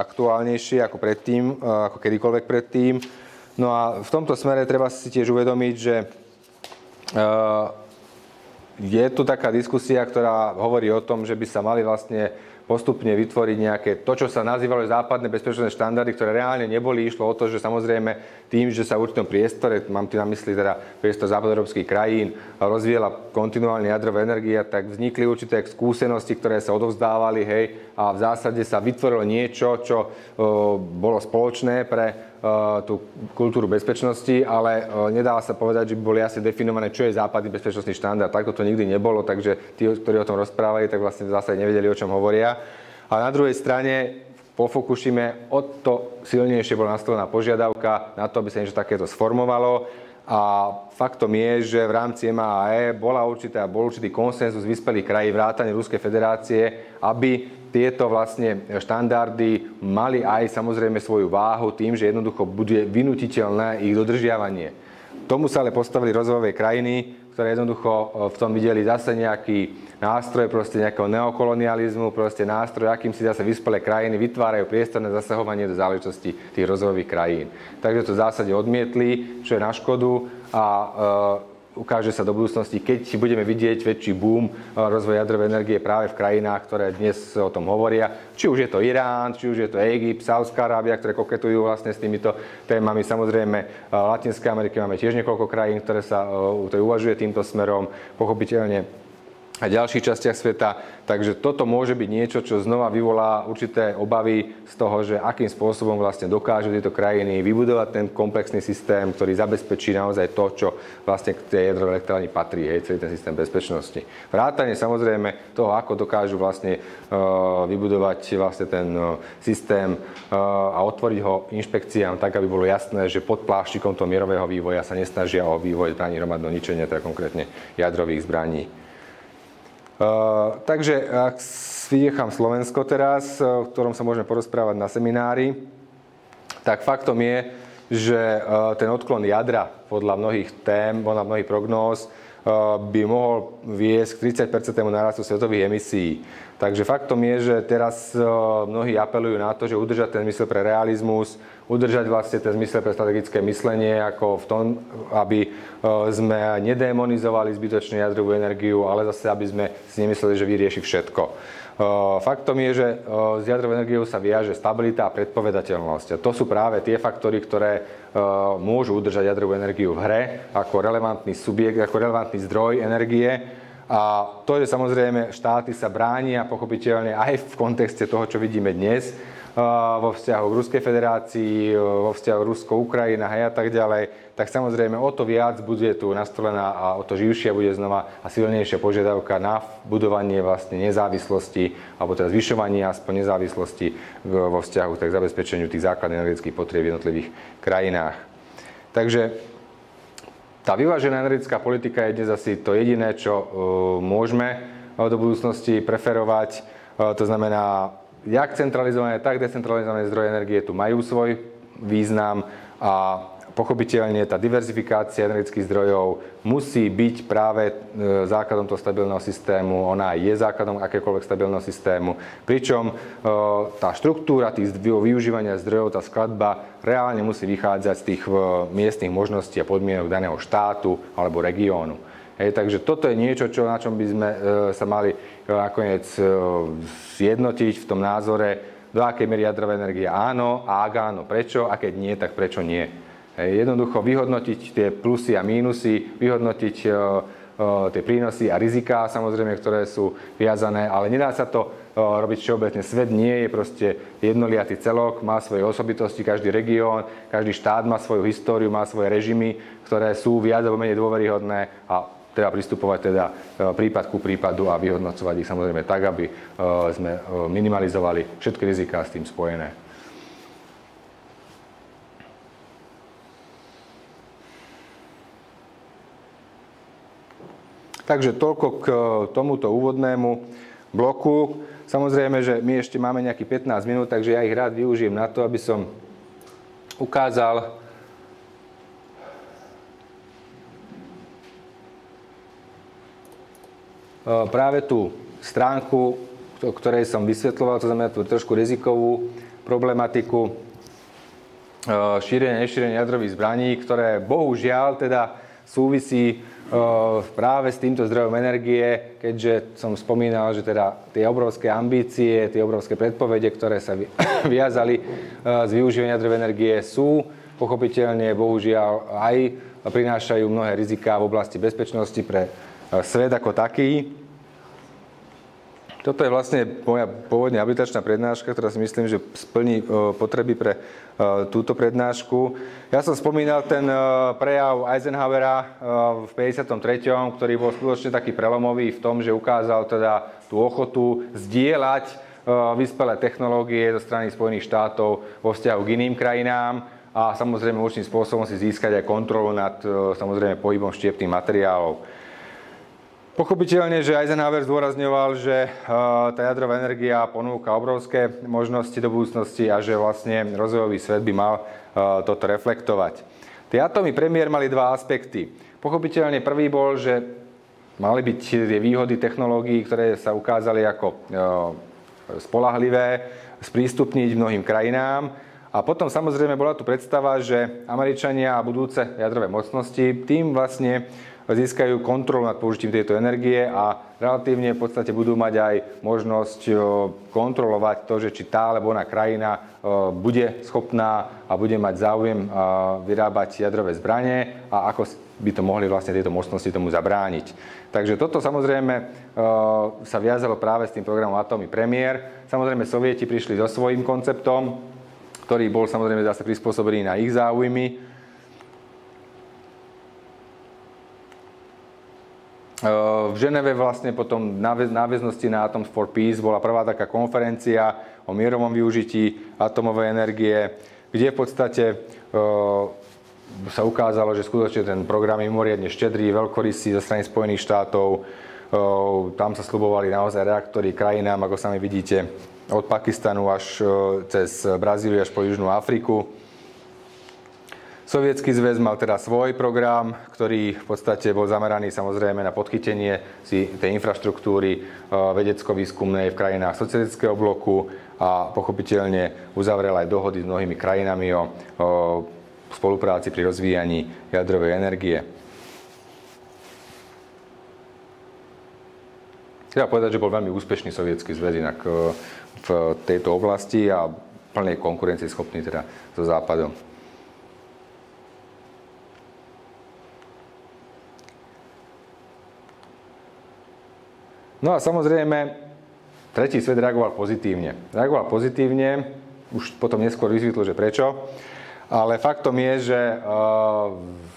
aktuálnejšie ako predtým, ako kedykoľvek predtým. No a v tomto smere treba si tiež uvedomiť, že je tu taká diskusia, ktorá hovorí o tom, že by sa mali vlastne postupne vytvoriť nejaké, to, čo sa nazývalo západné bezpečnostné štandardy, ktoré reálne neboli. Išlo o to, že samozrejme tým, že sa v určitom priestore, mám tým na mysli teda priestor západoeurópskych krajín, rozvíjala kontinuálne jadrová energia, tak vznikli určité skúsenosti, ktoré sa odovzdávali, hej, a v zásade sa vytvorilo niečo, čo bolo spoločné pre tú kultúru bezpečnosti, ale nedá sa povedať, že by boli jasne definované, čo je západný bezpečnostný štandard. Takto to nikdy nebolo, takže tí, ktorí o tom rozprávali, tak vlastne v zásade nevedeli, o čom hovoria. A na druhej strane po Fukushime o to silnejšie bola nastavená požiadavka na to, aby sa niečo takéto sformovalo. A faktom je, že v rámci MAE bol určitý konsenzus vyspelých krajín vrátane Ruskej federácie, aby tieto vlastne štandardy mali aj samozrejme svoju váhu tým, že jednoducho bude vynutiteľné ich dodržiavanie. Tomu sa ale postavili rozvojové krajiny, ktoré jednoducho v tom videli zase nejaký nástroj proste nejakého neokolonializmu, proste nástroj, akým si zase vyspelé krajiny vytvárajú priestor na zasahovanie do záležitosti tých rozvojových krajín. Takže to v zásade odmietli, čo je na škodu a ukáže sa do budúcnosti, keď budeme vidieť väčší boom rozvoja jadrovej energie práve v krajinách, ktoré dnes o tom hovoria. Či už je to Irán, či už je to Egypt, Saudská Arábia, ktoré koketujú vlastne s týmito témami. Samozrejme, v Latinskej Amerike máme tiež niekoľko krajín, ktoré uvažuje týmto smerom. Pochopiteľne a ďalších častiach sveta. Takže toto môže byť niečo, čo znova vyvolá určité obavy z toho, že akým spôsobom vlastne dokážu tieto krajiny vybudovať ten komplexný systém, ktorý zabezpečí naozaj to, čo vlastne k tej jadrovej elektrárni patrí, celý ten systém bezpečnosti. Vrátane samozrejme toho, ako dokážu vlastne vybudovať vlastne ten systém a otvoriť ho inšpekciám tak, aby bolo jasné, že pod pláštikom toho mierového vývoja sa nesnažia o vývoj zbraní hromadného ničenia, teda konkrétne jadrových zbraní. Takže ak vynechám Slovensko teraz, o ktorom sa môžeme porozprávať na seminári, tak faktom je, že ten odklon jadra podľa mnohých tém, podľa mnohých prognóz by mohol viesť k 30% nárastu svetových emisí. Takže faktom je, že teraz mnohí apelujú na to, že udržať ten zmysel pre realizmus, udržať vlastne ten zmysel pre strategické myslenie, ako v tom, aby sme nedemonizovali zbytočne jadrovú energiu, ale zase, aby sme si nemysleli, že vyrieši všetko. Faktom je, že s jadrovou energiou sa viaže stabilita a predpovedateľnosť. A to sú práve tie faktory, ktoré môžu udržať jadrovú energiu v hre ako relevantný subjekt, ako relevantný zdroj energie. A to, že samozrejme štáty sa bránia pochopiteľne aj v kontexte toho, čo vidíme dnes, vo vzťahu k Ruskej federácii, vo vzťahu Rusko-Ukrajina a tak ďalej, tak samozrejme o to viac bude tu nastolená a o to živšia bude znova a silnejšia požiadavka na budovanie vlastne nezávislosti, alebo teda zvyšovanie aspoň nezávislosti vo vzťahu k zabezpečeniu tých základných energetických potrieb v jednotlivých krajinách. Takže tá vyvážená energetická politika je dnes asi to jediné, čo môžeme do budúcnosti preferovať. To znamená, jak centralizované, tak decentralizované zdroje energie tu majú svoj význam a pochopiteľne tá diverzifikácia energetických zdrojov musí byť práve základom toho stabilného systému. Ona je základom akékoľvek stabilného systému. Pričom tá štruktúra tých využívania zdrojov, tá skladba reálne musí vychádzať z tých miestnych možností a podmienok daného štátu alebo regiónu. Takže toto je niečo, na čom by sme sa mali nakoniec zjednotiť v tom názore, do akej miery jadrová energia áno, a ak áno, prečo, a keď nie, tak prečo nie. Jednoducho vyhodnotiť tie plusy a mínusy, vyhodnotiť tie prínosy a riziká, samozrejme, ktoré sú viazané, ale nedá sa to robiť všeobecne. Svet nie je proste jednoliatý celok, má svoje osobitosti, každý región, každý štát má svoju históriu, má svoje režimy, ktoré sú viac alebo menej dôveryhodné a treba pristupovať teda prípad ku prípadu a vyhodnocovať ich samozrejme tak, aby sme minimalizovali všetky riziká s tým spojené. Takže toľko k tomuto úvodnému bloku. Samozrejme, že my ešte máme nejakých 15 minút, takže ja ich rád využijem na to, aby som ukázal práve tú stránku, o ktorej som vysvetľoval, to znamená tú trošku rizikovú problematiku šírenia a nešírenia jadrových zbraní, ktoré bohužiaľ teda súvisí práve s týmto zdrojom energie, keďže som spomínal, že teda tie obrovské ambície, tie obrovské predpovede, ktoré sa viazali z využívania jadrovej energie, sú pochopiteľne bohužiaľ aj prinášajú mnohé riziká v oblasti bezpečnosti pre svet ako taký. Toto je vlastne moja pôvodne habilitačná prednáška, ktorá si myslím, že splní potreby pre túto prednášku. Ja som spomínal ten prejav Eisenhowera v 53., ktorý bol skutočne taký prelomový v tom, že ukázal teda tú ochotu zdieľať vyspelé technológie zo strany Spojených štátov vo vzťahu k iným krajinám a samozrejme určitým spôsobom si získať aj kontrolu nad samozrejme pohybom štiepných materiálov. Pochopiteľne, že Eisenhower zdôrazňoval, že tá jadrová energia ponúka obrovské možnosti do budúcnosti a že vlastne rozvojový svet by mal toto reflektovať. Tie atómy premiér mali dva aspekty. Pochopiteľne prvý bol, že mali byť tie výhody technológií, ktoré sa ukázali ako spoľahlivé, sprístupniť mnohým krajinám. A potom samozrejme bola tu predstava, že Američania a budúce jadrové mocnosti tým vlastne získajú kontrolu nad použitím tejto energie a relatívne v podstate budú mať aj možnosť kontrolovať to, že či tá alebo ona krajina bude schopná a bude mať záujem vyrábať jadrové zbranie a ako by to mohli vlastne tieto mocnosti tomu zabrániť. Takže toto samozrejme sa viazalo práve s tým programom Atómy premiér. Samozrejme Sovieti prišli so svojím konceptom, ktorý bol samozrejme zase prispôsobený na ich záujmy. V Ženeve vlastne potom náväznosti na Atoms for Peace bola prvá taká konferencia o mierovom využití atomovej energie, kde v podstate sa ukázalo, že skutočne ten program je mimoriadne štedrý, veľkorysý zo strany Spojených štátov. Tam sa sľubovali naozaj reaktory krajinám, ako sami vidíte, od Pakistanu až cez Brazíliu až po Južnú Afriku. Sovietsky zväz mal teda svoj program, ktorý v podstate bol zameraný samozrejme na podchytenie si tej infraštruktúry vedecko-výskumnej v krajinách socialistického bloku a pochopiteľne uzavrel aj dohody s mnohými krajinami o spolupráci pri rozvíjaní jadrovej energie. Treba povedať, že bol veľmi úspešný Sovietsky zväz inak v tejto oblasti a plne konkurencieschopný teda so Západom. No a samozrejme, tretí svet reagoval pozitívne. Už potom neskôr vysvetlil, že prečo. Ale faktom je, že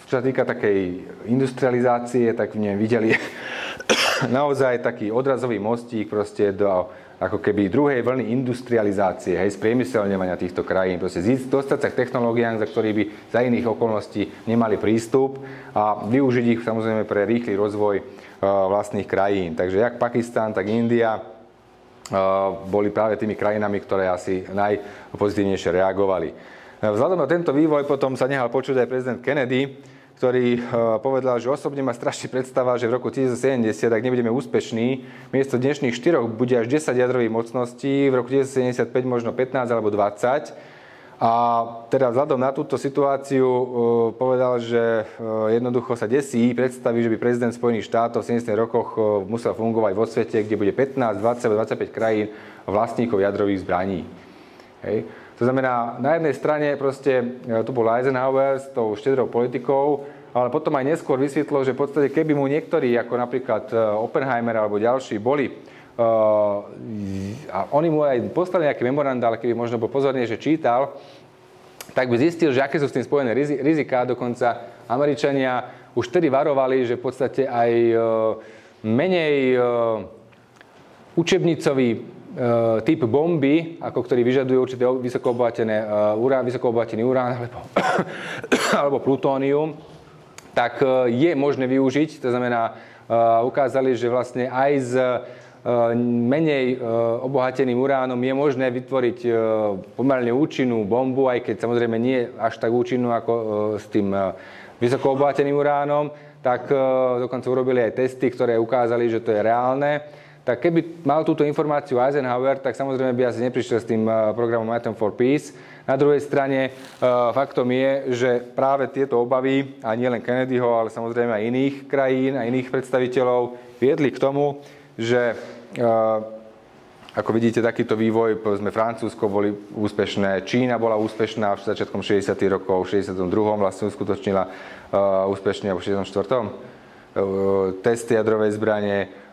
čo sa týka takej industrializácie, tak v nej videli naozaj taký odrazový mostík proste do ako keby druhej vlny industrializácie, spriemyselňovania týchto krajín. Proste dostať sa k technológiám, za ktorých by za iných okolností nemali prístup a využiť ich samozrejme pre rýchly rozvoj vlastných krajín. Takže jak Pakistan, tak India boli práve tými krajinami, ktoré asi najpozitívnejšie reagovali. Vzhľadom na tento vývoj potom sa nehal počuť aj prezident Kennedy, ktorý povedal, že osobne má strašne predstava, že v roku 1970, ak nebudeme úspešní, miesto dnešných 4 bude až 10 jadrových mocností, v roku 1975 možno 15 alebo 20. A teda vzhľadom na túto situáciu povedal, že jednoducho sa desí predstaví, že by prezident Spojených štátov v 70 rokoch musel fungovať vo svete, kde bude 15, 20, 25 krajín vlastníkov jadrových zbraní. Hej. To znamená, na jednej strane proste tu bol Eisenhower s tou štedrou politikou, ale potom aj neskôr vysvetlil, že v podstate keby mu niektorí, ako napríklad Oppenheimer alebo ďalší, boli a oni mu aj poslali nejaké memoranda, ale keby možno bol pozornejšie čítal, tak by zistil, že aké sú s tým spojené riziká. Dokonca Američania už vtedy varovali, že v podstate aj menej učebnicový typ bomby, ako ktorý vyžaduje určité vysokoobohatený urán alebo plutónium, tak je možné využiť. To znamená, ukázali, že vlastne aj s menej obohateným uránom je možné vytvoriť pomerne účinnú bombu, aj keď samozrejme nie až tak účinnú ako s tým vysokoobohateným uránom, tak dokonca urobili aj testy, ktoré ukázali, že to je reálne. Tak keby mal túto informáciu Eisenhower, tak samozrejme by asi neprišiel s tým programom Atom for Peace. Na druhej strane faktom je, že práve tieto obavy, a nie len Kennedyho, ale samozrejme aj iných krajín a iných predstaviteľov, viedli k tomu, že ako vidíte, takýto vývoj, povedzme Francúzsko boli úspešné, Čína bola úspešná v začiatkom 60. rokov, v 62. vlastne uskutočnila úspešne, alebo v 64. Testy jadrovej zbrane.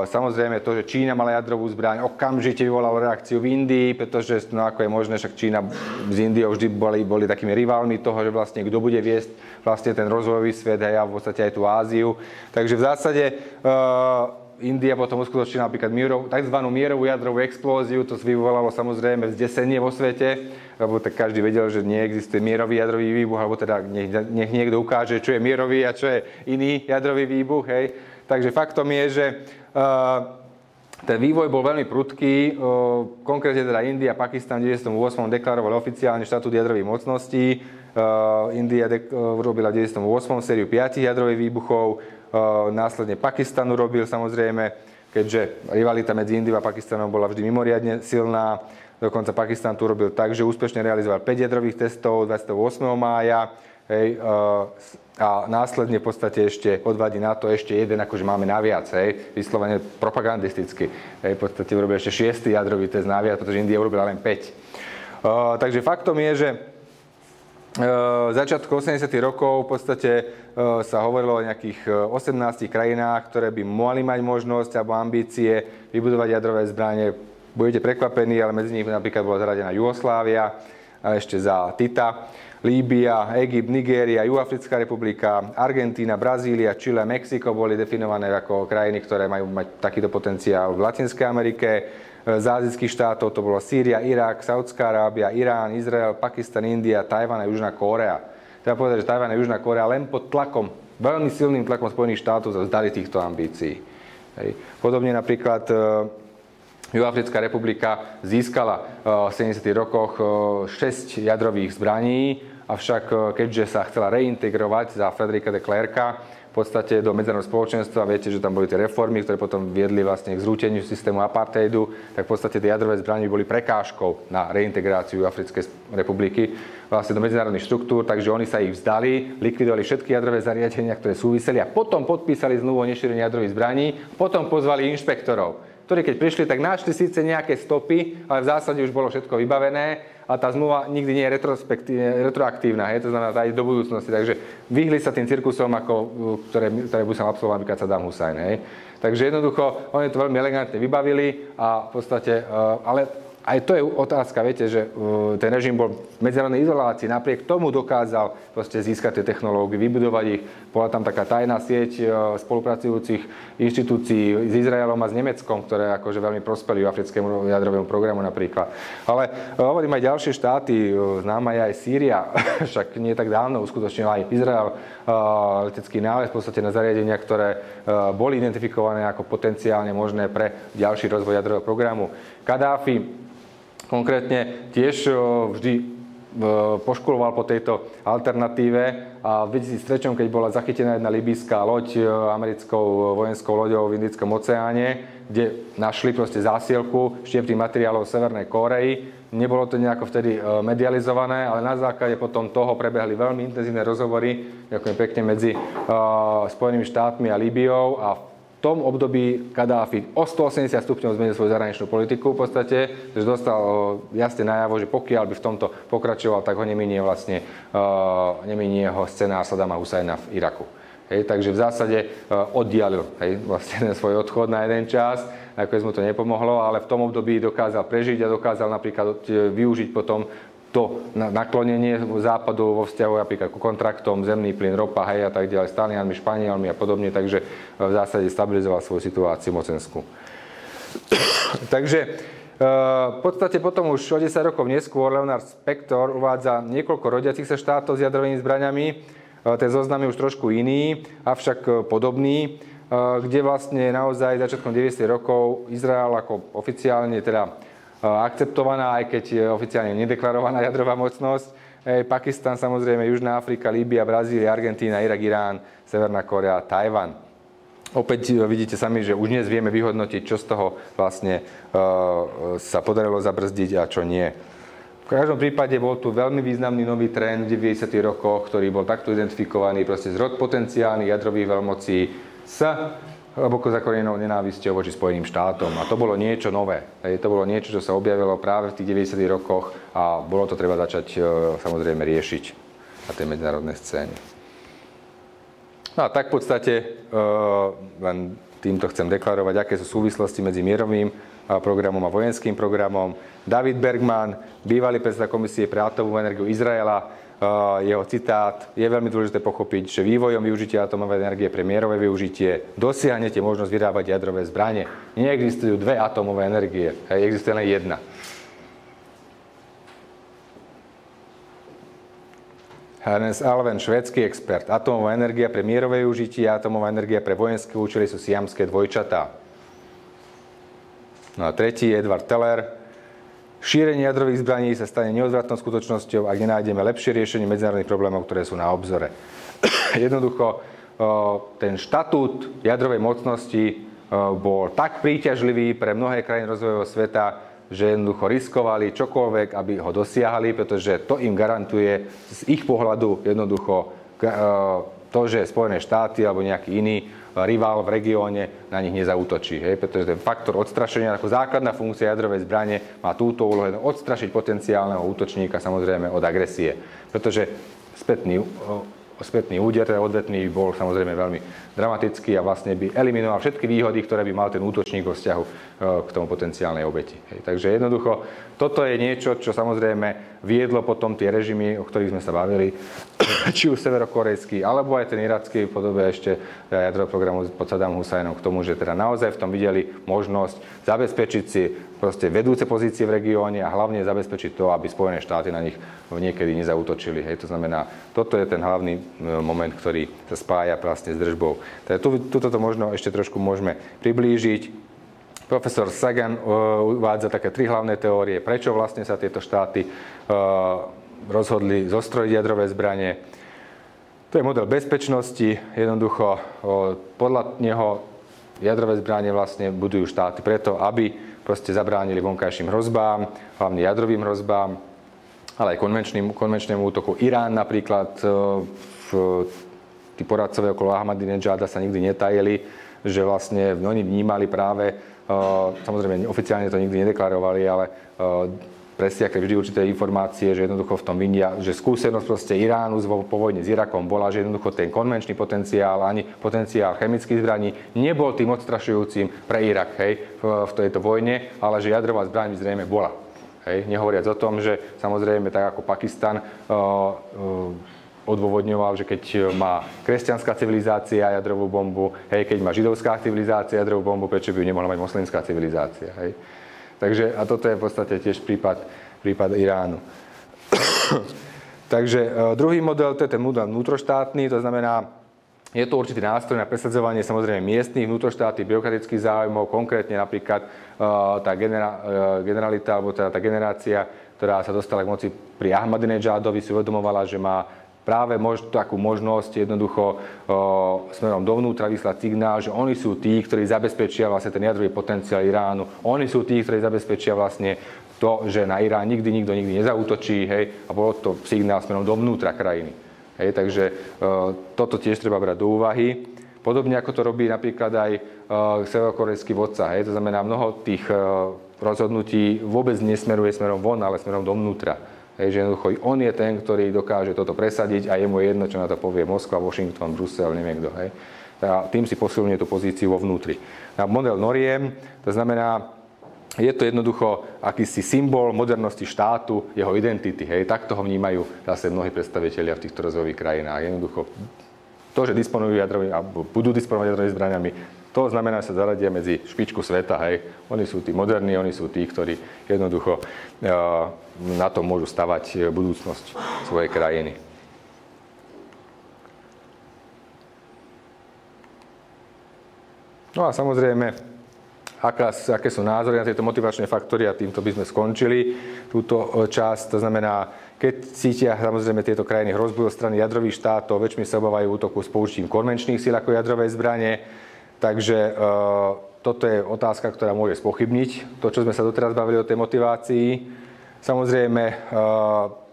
Samozrejme to, že Čína mala jadrovú zbraň, okamžite vyvolalo reakciu v Indii, pretože no, ako je možné, však Čína s Indiou vždy boli takými rivalmi toho, že vlastne kto bude viesť vlastne ten rozvojový svet, a v podstate aj tú Áziu. Takže v zásade India potom uskutočnila napríklad tzv. Mierovú jadrovú explóziu, to vyvolalo samozrejme zdesenie vo svete, lebo tak každý vedel, že neexistuje mierový jadrový výbuch, alebo teda nech niekto ukáže, čo je mierový a čo je iný jadrový výbuch, hej. Takže faktom je, že ten vývoj bol veľmi prudký. Konkrétne teda India a Pakistan v 1998 deklarovali oficiálne štatút jadrových mocností. India urobila v 98. sériu 5 jadrových výbuchov, následne Pakistan urobil samozrejme, keďže rivalita medzi Indiou a Pakistanom bola vždy mimoriadne silná. Dokonca Pakistan tu urobil tak, že úspešne realizoval 5 jadrových testov 28. mája. Hej, a následne v podstate ešte odvadí na to ešte jeden, akože máme naviac, hej, vyslovene propagandisticky. Hej, v podstate urobil ešte 6. jadrový test naviac, pretože India urobila len 5. Takže faktom je, že začiatku 80. rokov v podstate sa hovorilo o nejakých 18 krajinách, ktoré by mohli mať možnosť alebo ambície vybudovať jadrové zbranie. Budete prekvapení, ale medzi nich napríklad bola zaradená Jugoslávia, a ešte za Tita, Líbia, Egypt, Nigéria, Juhoafrická republika, Argentína, Brazília, Čile, Mexiko boli definované ako krajiny, ktoré majú mať takýto potenciál v Latinskej Amerike. Z ázijských štátov to bolo Sýria, Irak, Saudská Arábia, Irán, Izrael, Pakistan, India, Tajvan a Južná Kórea. Treba povedať, že Tajvan a Južná Kórea len pod tlakom, veľmi silným tlakom Spojených štátov sa vzdali týchto ambícií. Hej. Podobne napríklad Juhoafrická republika získala v 70. rokoch 6 jadrových zbraní, avšak keďže sa chcela reintegrovať za Frederika de Klerka v podstate do medzinárodného spoločenstva, viete, že tam boli tie reformy, ktoré potom viedli vlastne k zrúteniu systému apartheidu, tak v podstate tie jadrové zbranie boli prekážkou na reintegráciu Juhoafrickej republiky vlastne do medzinárodných štruktúr, takže oni sa ich vzdali, likvidovali všetky jadrové zariadenia, ktoré súviseli a potom podpísali zmluvu o nešírení jadrových zbraní, potom pozvali inšpektorov, ktorí keď prišli, tak našli síce nejaké stopy, ale v zásade už bolo všetko vybavené a tá zmluva nikdy nie je retroaktívna, to znamená aj do budúcnosti. Takže vyhli sa tým cirkusom, ktoré by sa absolvoval napríklad Saddam Hussein. Takže jednoducho, oni to veľmi elegantne vybavili a v podstate, ale aj to je otázka, viete, že ten režim bol v medzinárodnej izolácii, napriek tomu dokázal proste získať tie technológie, vybudovať ich. Bola tam taká tajná sieť spolupracujúcich inštitúcií s Izraelom a s Nemeckom, ktoré akože veľmi prospeli africkému jadrovému programu napríklad. Ale hovorím aj ďalšie štáty, známa je aj Sýria, však nie tak dávno uskutočnil aj Izrael letecký nález v podstate na zariadenia, ktoré boli identifikované ako potenciálne možné pre ďalší rozvoj jadrového programu. Kadáfi konkrétne tiež vždy poškoloval po tejto alternatíve a v 2003, keď bola zachytená jedna libýska loď americkou vojenskou loďou v Indickom oceáne, kde našli proste zásielku štiepných materiálov Severnej Kórei. Nebolo to nejako vtedy medializované, ale na základe potom toho prebehli veľmi intenzívne rozhovory, ďakujem pekne, medzi Spojenými štátmi a Líbiou a v tom období Kadáfi o 180 stupňov zmenil svoju zahraničnú politiku v podstate, že dostal jasne najavo, že pokiaľ by v tomto pokračoval, tak ho neminie ho scenár Saddama Husajna v Iraku. Takže v zásade oddialil vlastne svoj odchod na jeden čas, nakoniec mu to nepomohlo, ale v tom období dokázal prežiť a dokázal napríklad využiť potom to naklonenie západu vo vzťahu napríklad ku kontraktom, zemný plyn, ropa, a tak ďalej, s Talianmi, Španielmi a podobne, takže v zásade stabilizoval svoju situáciu mocenskú. Takže v podstate potom už o 10 rokov neskôr Leonard Spector uvádza niekoľko rodiacich sa štátov s jadrovými zbraňami. Ten zoznam je už trošku iný, avšak podobný, kde vlastne naozaj začiatkom 90 rokov Izrael ako oficiálne teda akceptovaná, aj keď je oficiálne nedeklarovaná jadrová mocnosť. Pakistan, samozrejme, Južná Afrika, Líbia, Brazília, Argentína, Irak, Irán, Severná Kórea, Tajvan. Opäť vidíte sami, že už dnes vieme vyhodnotiť, čo z toho vlastne sa podarilo zabrzdiť a čo nie. V každom prípade bol tu veľmi významný nový trend v 90. rokoch, ktorý bol takto identifikovaný, proste zrod potenciálnych jadrových veľmocí s hlboko zakorenenou nenávisťou voči Spojeným štátom. A to bolo niečo nové. To bolo niečo, čo sa objavilo práve v tých 90. rokoch a bolo to treba začať samozrejme riešiť na tej medzinárodnej scéne. No a tak v podstate len týmto chcem deklarovať, aké sú súvislosti medzi mierovým programom a vojenským programom. David Bergman, bývalý predseda Komisie pre atómovú energiu Izraela, jeho citát: je veľmi dôležité pochopiť, že vývojom využitia atómovej energie pre mierové využitie dosiahnete možnosť vyrábať jadrové zbranie. Neexistujú dve atómové energie, existuje len jedna. Ernest Alven, švédsky expert. Atómová energia pre mierové využitie a atómová energia pre vojenské účely sú siamské dvojčatá. No a tretí, Edward Teller, Šírenie jadrových zbraní sa stane neodvratnou skutočnosťou, ak nenájdeme lepšie riešenie medzinárodných problémov, ktoré sú na obzore. Jednoducho, ten štatút jadrovej mocnosti bol tak príťažlivý pre mnohé krajiny rozvojového sveta, že jednoducho riskovali čokoľvek, aby ho dosiahli, pretože to im garantuje z ich pohľadu jednoducho to, že Spojené štáty alebo nejaký iný rival v regióne na nich nezaútočí. Pretože ten faktor odstrašenia, ako základná funkcia jadrovej zbrane, má túto úlohu odstrašiť potenciálneho útočníka samozrejme od agresie. Pretože spätný úder, teda odvetný, bol samozrejme veľmi dramatický a vlastne by eliminoval všetky výhody, ktoré by mal ten útočník vo vzťahu k tomu potenciálnej obeti. Takže jednoducho, toto je niečo, čo samozrejme viedlo potom tie režimy, o ktorých sme sa bavili, či už severokorejský, alebo aj ten iracký v podobe ešte jadrového programu pod Saddamom Husajnom k tomu, že teda naozaj v tom videli možnosť zabezpečiť si proste vedúce pozície v regióne a hlavne zabezpečiť to, aby Spojené štáty na nich niekedy nezaútočili. To znamená, toto je ten hlavný moment, ktorý sa spája vlastne s držbou. Takže tuto to možno ešte trošku môžeme priblížiť. Profesor Sagan uvádza také 3 hlavné teórie, prečo vlastne sa tieto štáty rozhodli zostrojiť jadrové zbranie. To je model bezpečnosti. Jednoducho, podľa neho jadrové zbranie vlastne budujú štáty preto, aby proste zabránili vonkajším hrozbám, hlavne jadrovým hrozbám, ale aj konvenčnému útoku. Irán napríklad, tí poradcovia okolo Ahmadinejada sa nikdy netajili, že vlastne oni vnímali práve, samozrejme oficiálne to nikdy nedeklarovali, ale presiakli vždy určité informácie, že jednoducho v tom vidia, že skúsenosť proste Iránu po vojne s Irakom bola, že jednoducho ten konvenčný potenciál, ani potenciál chemických zbraní nebol tým odstrašujúcim pre Irak v tejto vojne, ale že jadrová zbraň zrejme bola. Nehovoriac o tom, že samozrejme tak ako Pakistan odôvodňoval, že keď má kresťanská civilizácia jadrovú bombu, keď má židovská civilizácia jadrovú bombu, prečo by ju nemohla mať moslimská civilizácia. Takže, a toto je v podstate tiež prípad Iránu. Takže druhý model, to je ten model vnútroštátny, to znamená, je to určitý nástroj na presadzovanie samozrejme miestnych vnútroštátnych byrokratických záujmov, konkrétne napríklad tá generalita, alebo teda tá generácia, ktorá sa dostala k moci pri Ahmadinejadovi, si uvedomovala, že má práve takú možnosť jednoducho smerom dovnútra vyslať signál, že oni sú tí, ktorí zabezpečia vlastne ten jadrový potenciál Iránu. Oni sú tí, ktorí zabezpečia vlastne to, že na Irán nikdy nezaútočí, a bolo to signál smerom dovnútra krajiny. Takže toto tiež treba brať do úvahy. Podobne ako to robí napríklad aj severokorejský vodca. To znamená, mnoho tých rozhodnutí vôbec nesmeruje smerom von, ale smerom dovnútra. Že jednoducho on je ten, ktorý dokáže toto presadiť a je mu jedno, čo na to povie Moskva, Washington, Brusel, neviem kto. A tým si posilňuje tú pozíciu vo vnútri. A model noriem, to znamená, je to jednoducho akýsi symbol modernosti štátu, jeho identity. Takto ho vnímajú zase mnohí predstavitelia v týchto rozvojových krajinách. Jednoducho to, že disponujú jadrovými, alebo budú disponovať jadrovými zbraniami, to znamená, že sa zaradia medzi špičku sveta. Oni sú tí moderní, oni sú tí, ktorí jednoducho na to môžu stavať budúcnosť svojej krajiny. No a samozrejme, aké sú názory na tieto motivačné faktory, a týmto by sme skončili túto časť. To znamená, keď cítia samozrejme tieto krajiny hrozbu zo strany jadrových štátov, väčšmi sa obávajú útoku s použitím konvenčných síl ako jadrovej zbrane. Takže toto je otázka, ktorá môže spochybniť to, čo sme sa doteraz bavili o tej motivácii. Samozrejme,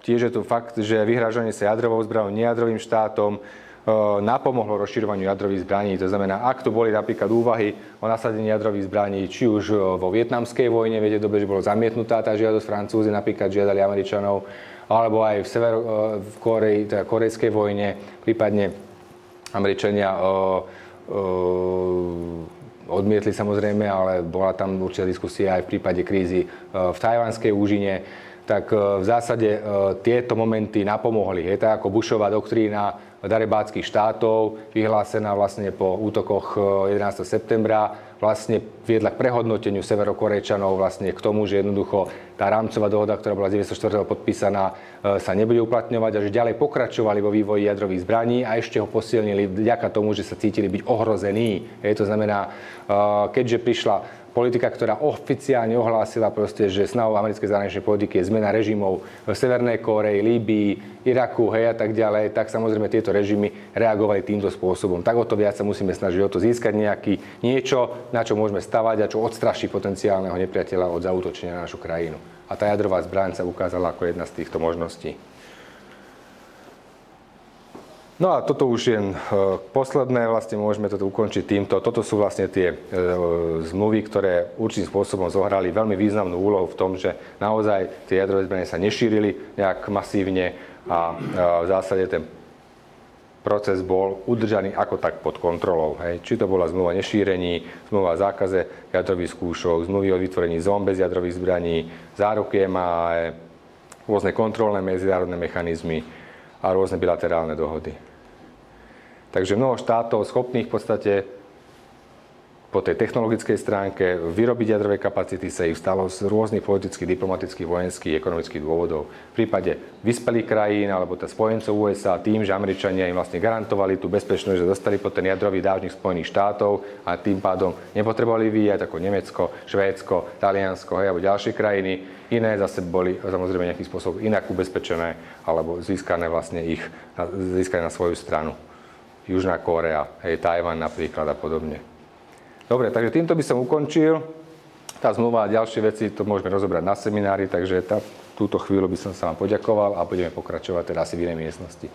tiež je tu fakt, že vyhrážanie sa jadrovou zbraňou nejadrovým štátom napomohlo rozširovaniu jadrových zbraní. To znamená, ak tu boli napríklad úvahy o nasadení jadrových zbraní, či už vo vietnamskej vojne, viete dobre, že bolo zamietnutá tá žiadosť, Francúzi napríklad žiadali Američanov, alebo aj v Koreji, teda korejskej vojne, prípadne Američania odmietli samozrejme, ale bola tam určitá diskusia aj v prípade krízy v tajvanskej úžine, tak v zásade tieto momenty napomohli. Je to ako Bushova doktrína darebáckych štátov, vyhlásená vlastne po útokoch 11. septembra, vlastne viedla k prehodnoteniu severokorejčanov vlastne k tomu, že jednoducho tá rámcová dohoda, ktorá bola 1994. podpísaná, sa nebude uplatňovať a že ďalej pokračovali vo vývoji jadrových zbraní a ešte ho posilnili vďaka tomu, že sa cítili byť ohrození. To znamená, keďže prišla politika, ktorá oficiálne ohlásila proste, že snahou americkej zahraničnej politiky je zmena režimov v Severnej Kórei, Líbii, Iraku, hej, a tak ďalej, tak samozrejme tieto režimy reagovali týmto spôsobom. Tak o to viac sa musíme snažiť o to získať niečo, na čo môžeme stavať a čo odstraší potenciálneho nepriateľa od zaútočenia na našu krajinu. A tá jadrová zbraň sa ukázala ako jedna z týchto možností. No a toto už je posledné, vlastne môžeme toto ukončiť týmto. Toto sú vlastne tie zmluvy, ktoré určitým spôsobom zohrali veľmi významnú úlohu v tom, že naozaj tie jadrové zbrane sa nešírili nejak masívne a v zásade ten proces bol udržaný ako tak pod kontrolou. Hej. Či to bola zmluva o nešírení, zmluva o zákaze jadrových skúšok, zmluvy o vytvorení zón bez jadrových zbraní, záruky MAE, rôzne kontrolné medzinárodné mechanizmy a rôzne bilaterálne dohody. Takže mnoho štátov schopných v podstate po tej technologickej stránke vyrobiť jadrové kapacity sa ich stalo z rôznych politických, diplomatických, vojenských, ekonomických dôvodov. V prípade vyspelých krajín alebo spojencov USA tým, že Američania im vlastne garantovali tú bezpečnosť, že dostali pod ten jadrový dážnik Spojených štátov a tým pádom nepotrebovali vyvíjať ako Nemecko, Švédsko, Taliansko alebo ďalšie krajiny. Iné zase boli samozrejme nejakým spôsobom inak ubezpečené alebo získané na svoju stranu. Južná Kórea, Tajvan napríklad a podobne. Dobre, takže týmto by som ukončil. Tá zmluva a ďalšie veci to môžeme rozobrať na seminári, takže túto chvíľu by som sa vám poďakoval a budeme pokračovať teda asi v inej miestnosti.